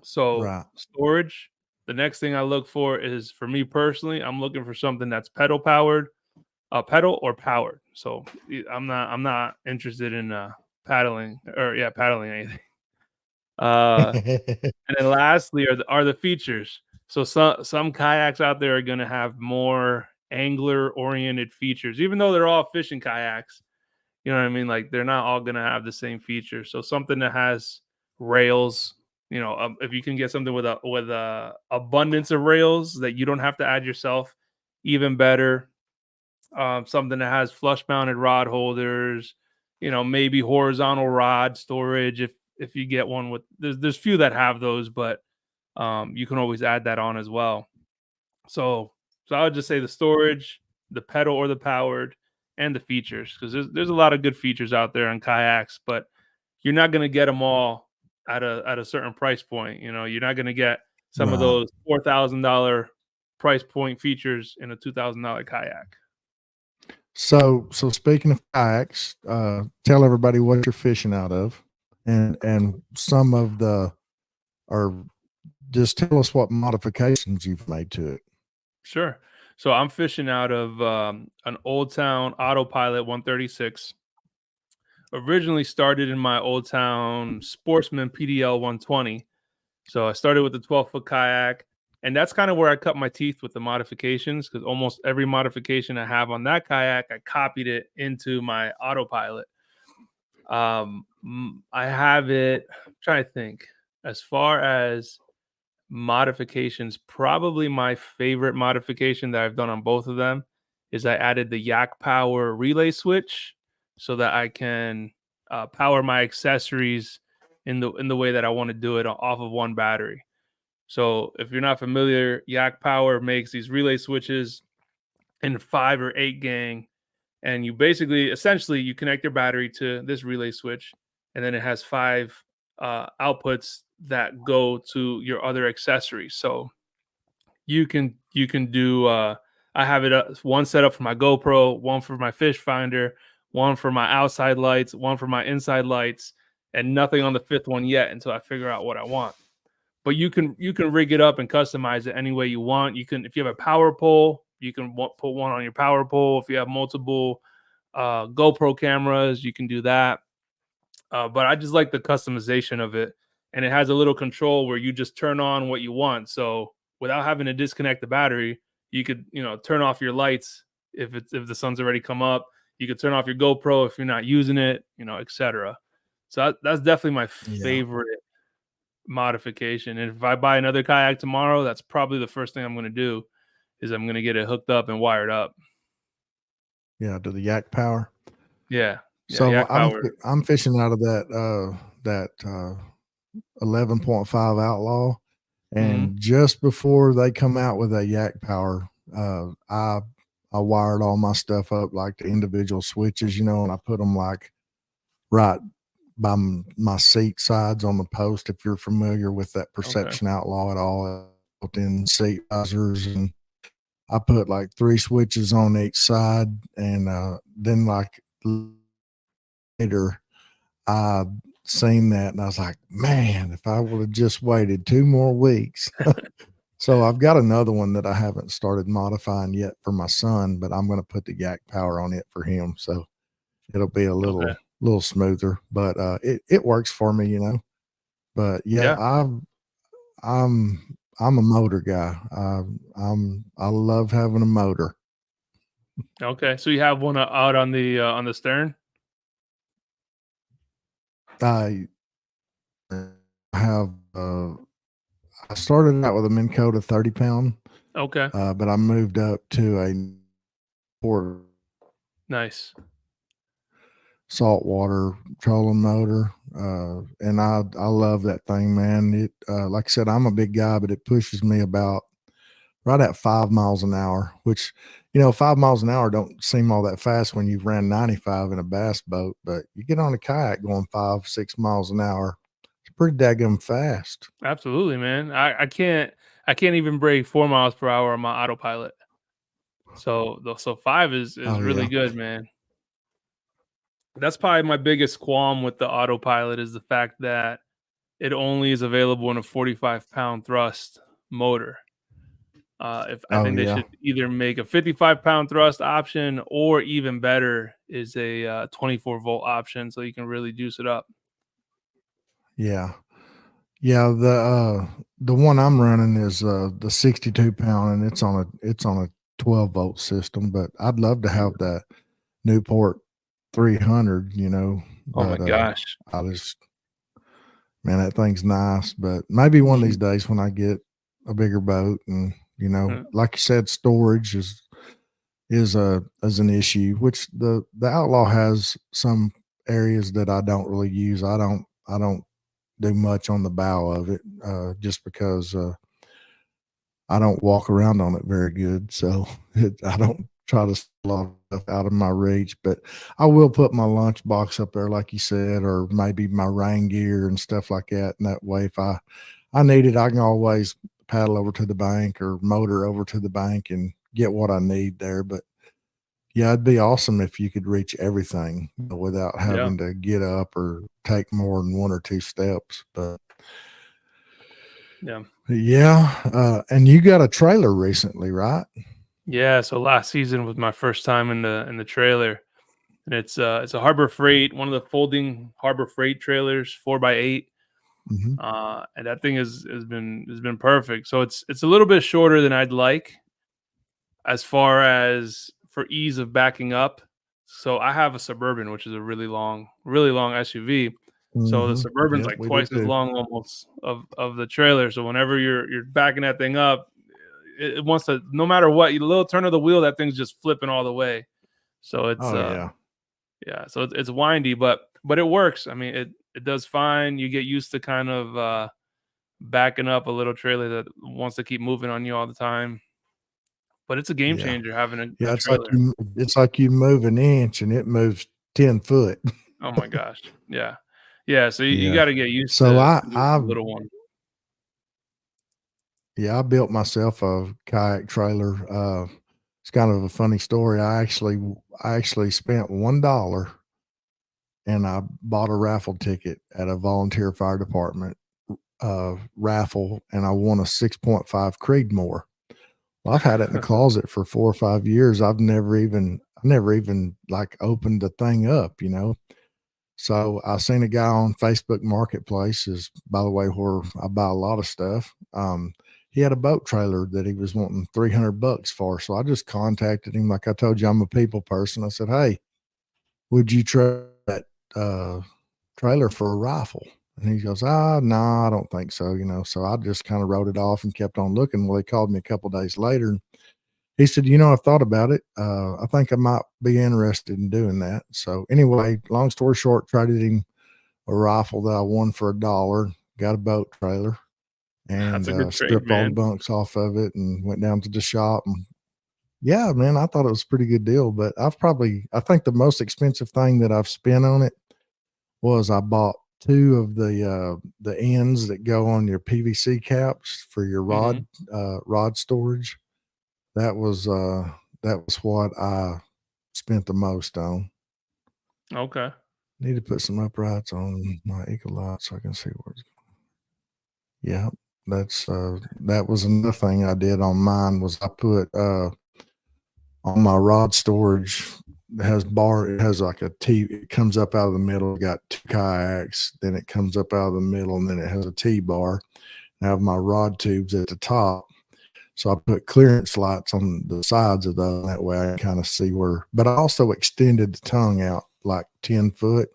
So Right. storage. The next thing I look for is, for me personally, I'm looking for something that's pedal powered, pedal or powered. So I'm not interested in paddling anything. And then lastly are the features. So some kayaks out there are going to have more angler oriented features, even though they're all fishing kayaks. You know what I mean? Like, they're not all going to have the same features. So something that has rails, if you can get something with a abundance of rails that you don't have to add yourself, even better. Something that has flush mounted rod holders, maybe horizontal rod storage. If you get one with, there's few that have those, but you can always add that on as well. So I would just say the storage, the pedal or the powered, and the features, because there's a lot of good features out there on kayaks, but you're not going to get them all at a certain price point. You're not going to get some of Right. those $4,000 price point features in a $2,000 kayak. So speaking of kayaks, tell everybody what you're fishing out of, and some of the, or just tell us what modifications you've made to it. Sure. So I'm fishing out of an Old Town Autopilot 136. Originally started in my Old Town Sportsman PDL 120. So I started with the 12-foot kayak, and that's kind of where I cut my teeth with the modifications, because almost every modification I have on that kayak, I copied it into my Autopilot. I have it. I'm trying to think. As far as modifications, probably my favorite modification that I've done on both of them is I added the Yak Power relay switch so that I can power my accessories in the way that I want to do it off of one battery. So if you're not familiar, Yak Power makes these relay switches in 5 or 8 gang, and you basically essentially you connect your battery to this relay switch, and then it has 5 outputs that go to your other accessories. So you can do I have it one set up for my GoPro, one for my fish finder, one for my outside lights, one for my inside lights, and nothing on the 5th one yet until I figure out what I want. But you can rig it up and customize it any way you want. You can, if you have a power pole, you can put one on your power pole. If you have multiple GoPro cameras, you can do that. But I just like the customization of it, and it has a little control where you just turn on what you want. So without having to disconnect the battery, you could turn off your lights if the sun's already come up. You could turn off your GoPro if you're not using it, etc. So that's definitely my Yeah. favorite modification. And if I buy another kayak tomorrow, that's probably the first thing I'm going to do is I'm going to get it hooked up and wired up. Yeah. To the Yak Power. Yeah. Yeah. So Yak Power. I'm fishing out of that 11.5 Outlaw, Hmm. and just before they come out with a Yak Power, I wired all my stuff up like the individual switches, and I put them like right by my seat sides on the post. If you're familiar with that Okay. Perception Outlaw at all, built in seat risers, and I put like 3 switches on each side, and then like later I seen that and I was like, man, if I would have just waited 2 more weeks. So I've got another one that I haven't started modifying yet for my son, but I'm going to put the Yak Power on it for him. So it'll be a Okay. little smoother, but it works for me. But yeah, Yeah. I'm a motor guy. I love having a motor. Okay. So you have one out on the stern. I have I started out with a Minn Kota 30 pound, Okay. but I moved up to a port Nice. saltwater trolling motor, and I love that thing, man. It like I said, I'm a big guy, but it pushes me about right at 5 miles an hour, which 5 miles an hour don't seem all that fast when you've ran 95 in a bass boat, but you get on a kayak going 5-6 miles an hour, it's pretty daggum fast. Absolutely, man. I can't even break 4 miles per hour on my autopilot. So 5 is Oh really yeah. good, man. That's probably my biggest qualm with the autopilot is the fact that it only is available in a 45-pound thrust motor. If I Oh think they yeah. should either make a 55-pound thrust option, or even better is a 24-volt option, so you can really juice it up. Yeah. Yeah, the one I'm running is the 62 pound, and it's on a 12-volt system, but I'd love to have that Newport 300, Oh my but gosh. I just, man, that thing's nice, but maybe one of these days when I get a bigger boat, and like you said, storage is an issue, which the Outlaw has some areas that I don't really use. I don't do much on the bow of it, just because I don't walk around on it very good. So I don't try to a lot of stuff out of my reach, but I will put my lunch box up there, like you said, or maybe my rain gear and stuff like that. And that way, if I need it, I can always paddle over to the bank or motor over to the bank and get what I need there. But Yeah, it'd be awesome if you could reach everything without Yeah. having to get up or take more than 1 or 2 steps, but Yeah. yeah, and you got a trailer recently, right? Yeah. So last season was my first time in the trailer. And it's a Harbor Freight, one of the folding Harbor Freight trailers, 4x8. Mhm. And that thing has been perfect. So it's a little bit shorter than I'd like as far as for ease of backing up. So I have a Suburban, which is a really long SUV. So the Mhm. Suburban's Yep, like we do twice as too. long almost of the trailer. So whenever you're backing that thing up, it wants to, no matter what, you little turn of the wheel, that thing's just flipping all the way. So it's Oh, yeah. yeah, so it's windy, but it works. I mean, it does fine. You get used to kind of backing up a little trailer that wants to keep moving on you all the time. But it's a game Yeah. changer having a Yeah, trailer. it's like you move an inch and it moves 10 foot. Oh my gosh. Yeah. Yeah, so you Yeah. gotta get used So to I the I little one. yeah, I built myself a kayak trailer. It's kind of a funny story. I actually spent $1 and I bought a raffle ticket at a volunteer fire department raffle, and I won a 6.5 Creedmoor. Well, I've had it in the closet for 4 or 5 years. I never even like opened the thing up, you know. So I seen a guy on Facebook Marketplace, is by the way where I buy a lot of stuff. He had a boat trailer that he was wanting $300 for. So I just contacted him. Like I told you, I'm a people person. I said, "Hey, would you trade that uh, trailer for a rifle?" And he goes, no, I don't think so. You know, so I just kind of wrote it off and kept on looking. Well, he called me a couple days later. He said, I've thought about it. I think I might be interested in doing that. So anyway, long story short, traded him a rifle that I won for $1, got a boat trailer, That's and a good trade, stripped all the man. bunks off of it and went down to the shop. And yeah, man, I thought it was a pretty good deal. But I think the most expensive thing that I've spent on it was I bought two of the ends that go on your PVC caps for your Mhm. rod storage. That was what I spent the most on. Okay. Need to put some uprights on my Ecolite so I can see where it's going. Yeah, that was another thing I did on mine was I put on my rod storage. It has like a T, it comes up out of the middle, got two kayaks, then it comes up out of the middle, and then it has a T bar. I have my rod tubes at the top. So I put clearance lights on the sides of those. That way I can kind of see where, but I also extended the tongue out like 10 foot.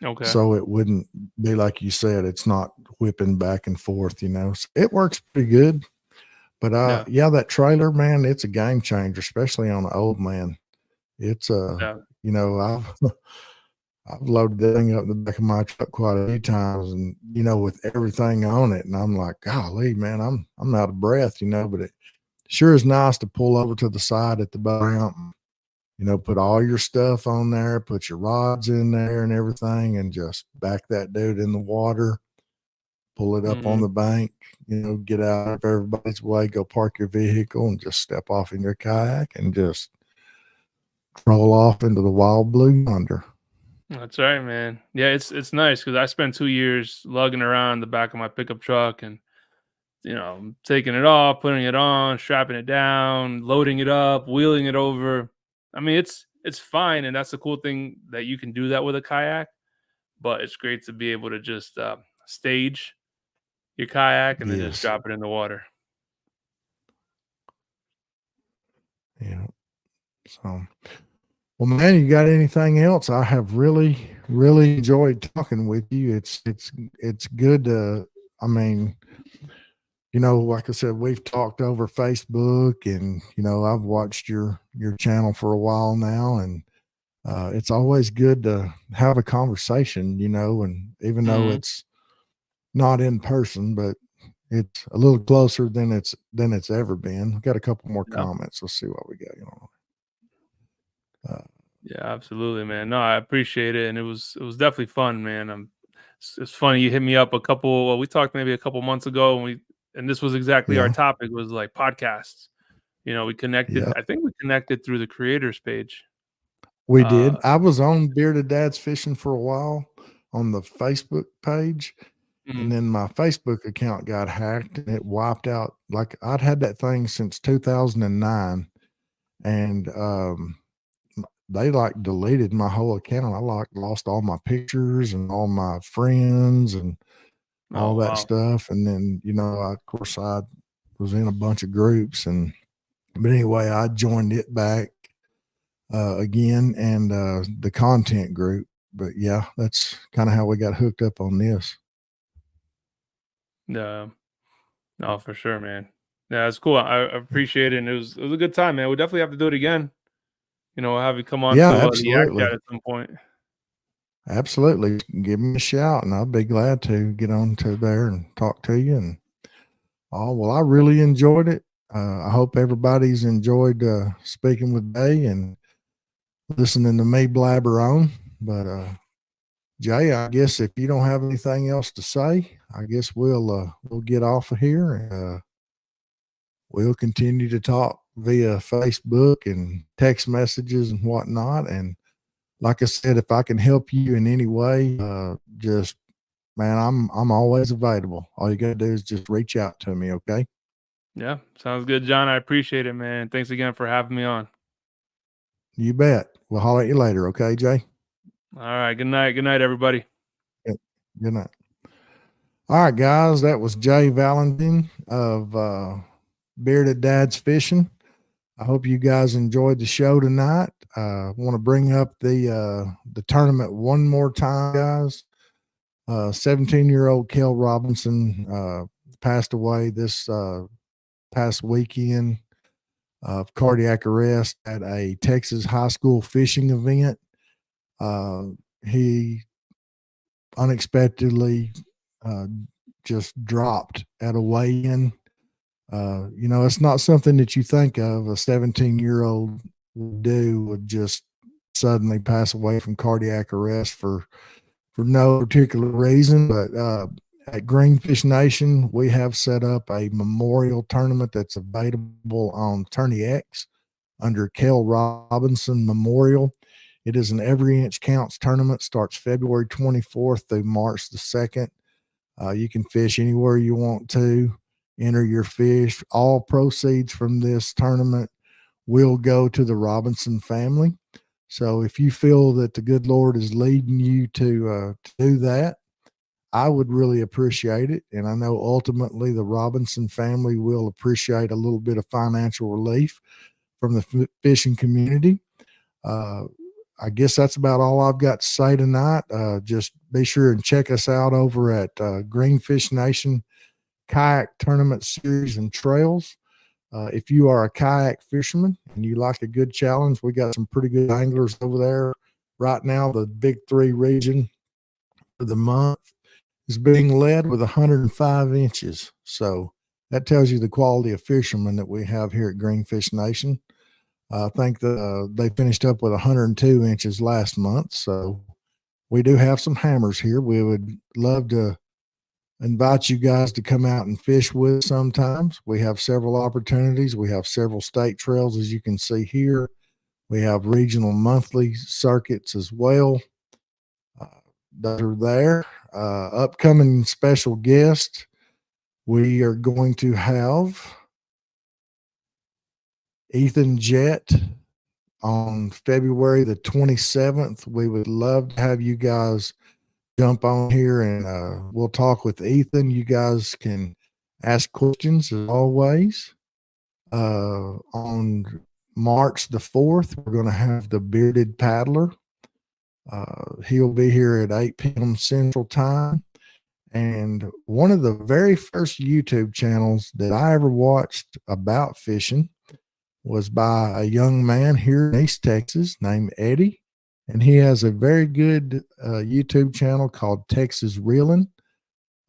Okay. So it wouldn't be like you said, it's not whipping back and forth, So it works pretty good. But Yeah. yeah, that trailer, man, it's a game changer, especially on an old man. It's Yeah. I've I've loaded that thing up in the back of my truck quite a few times, and with everything on it, and I'm like, golly, man, I'm out of breath, But it sure is nice to pull over to the side at the boat ramp, put all your stuff on there, put your rods in there and everything, and just back that dude in the water, pull it up on Mhm. the bank, get out of everybody's way, go park your vehicle, and just step off in your kayak and just roll off into the wild blue yonder. That's right, man. Yeah, it's nice because I spent 2 years lugging around the back of my pickup truck and, taking it off, putting it on, strapping it down, loading it up, wheeling it over. I mean, it's fine, and that's the cool thing that you can do that with a kayak, but it's great to be able to just, stage your kayak and then just Yes. drop it in the water. Yeah. So, well, man, you got anything else? I have really, really enjoyed talking with you. It's good to, I mean, like I said, we've talked over Facebook, and I've watched your channel for a while now, and it's always good to have a conversation, and even though Mhm. it's not in person, but it's a little closer than it's ever been. We've got a couple more Yeah. comments. Let's see what we got. Uh, Yeah, absolutely, man. No, I appreciate it, and it was definitely fun, man. It's funny you hit me up we talked maybe a couple months ago, and this was exactly our yeah. topic was like podcasts. We connected. Yeah, I think we connected through the creators page. we Uh, did. I was on Bearded Dad's Fishing for a while on the Facebook page, and mm, then my Facebook account got hacked and it wiped out. Like I'd had that thing since 2009, and they like deleted my whole account. I like lost all my pictures and all my friends and oh all that wow. stuff. And then, of course, I was in a bunch of groups, but anyway, I joined it back again, and the content group. But yeah, that's kind of how we got hooked up on this. Yeah. No, for sure, man. Yeah, it's cool. I appreciate it. And it was a good time, man. We definitely have to do it again. I'll have you come on Yeah, to the Yak Chat absolutely. at some point. Absolutely. Give me a shout and I'll be glad to get on to there and talk to you. And well, I really enjoyed it. I hope everybody's enjoyed speaking with Jay and listening to me blabber on. But Jay, I guess if you don't have anything else to say, I guess we'll get off of here, and we'll continue to talk via Facebook and text messages and whatnot. And like I said, if I can help you in any way, just man, I'm always available. All you gotta do is just reach out to me, okay? Yeah, sounds good, John. I appreciate it, man. Thanks again for having me on. You bet. We'll holler at you later, okay, Jay? All right. Good night. Good night, everybody. Yep. Good night. All right, guys, that was Jay Valentin of Bearded Dad's Fishing. I hope you guys enjoyed the show tonight. I want to bring up the tournament one more time, guys. 17-year-old Kel Robinson passed away this past weekend of cardiac arrest at a Texas high school fishing event. He unexpectedly uh, just dropped at a weigh-in. It's not something that you think of a 17-year-old would just suddenly pass away from cardiac arrest for no particular reason. But at Greenfish Nation, we have set up a memorial tournament that's available on Tourney X under Kel Robinson Memorial. It is an every inch counts tournament, starts February 24th through March the 2nd. You can fish anywhere you want to, enter your fish. All proceeds from this tournament will go to the Robinson family. So if you feel that the good Lord is leading you to do that, I would really appreciate it. And I know ultimately the Robinson family will appreciate a little bit of financial relief from the fishing community. Uh, I guess that's about all I've got to say tonight. Just be sure and check us out over at Greenfish Nation Kayak Tournament Series and Trails. If you are a kayak fisherman and you like a good challenge, we got some pretty good anglers over there. Right now, the Big Three region for the month is being led with 105 inches. So that tells you the quality of fishermen that we have here at Greenfish Nation. I think they finished up with 102 inches last month. So we do have some hammers here. We would love to invite you guys to come out and fish with us sometimes. We have several opportunities. We have several state trails, as you can see here. We have regional monthly circuits as well. That are there. Upcoming special guest, we are going to have Ethan Jett on February the 27th. We would love to have you guys jump on here and we'll talk with Ethan. You guys can ask questions as always. On March the 4th, we're going to have the Bearded Paddler. He'll be here at 8 p.m. Central Time. And one of the very first YouTube channels that I ever watched about fishing was by a young man here in East Texas named Eddie. And he has a very good YouTube channel called Texas Reeling.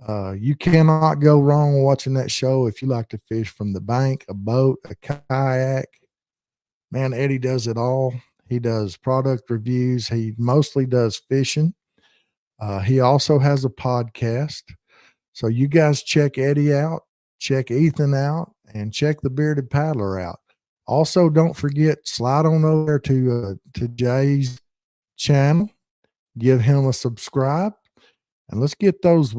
You cannot go wrong watching that show if you like to fish from the bank, a boat, a kayak. Man, Eddie does it all. He does product reviews. He mostly does fishing. He also has a podcast. So you guys check Eddie out, check Ethan out, and check the Bearded Paddler out. Also, don't forget, slide on over to Jay's channel, give him a subscribe, and let's get those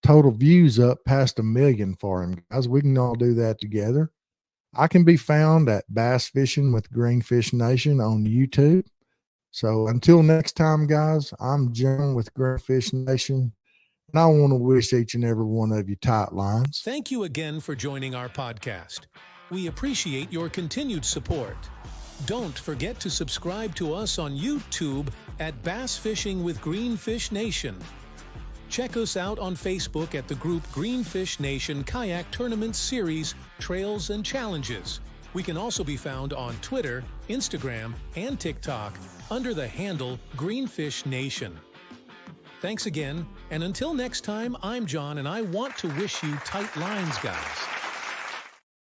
total views up past 1 million for him, guys. We can all do that together. I can be found at Bass Fishing with Greenfish Nation on YouTube. So until next time, guys, I'm John with Greenfish Nation, and I want to wish each and every one of you tight lines. Thank you again for joining our podcast. We appreciate your continued support. Don't forget to subscribe to us on YouTube at Bass Fishing with Greenfish Nation. Check us out on Facebook at the group Greenfish Nation Kayak Tournament Series, Trails and Challenges. We can also be found on Twitter, Instagram, and TikTok under the handle Greenfish Nation. Thanks again, and until next time, I'm John, and I want to wish you tight lines, guys.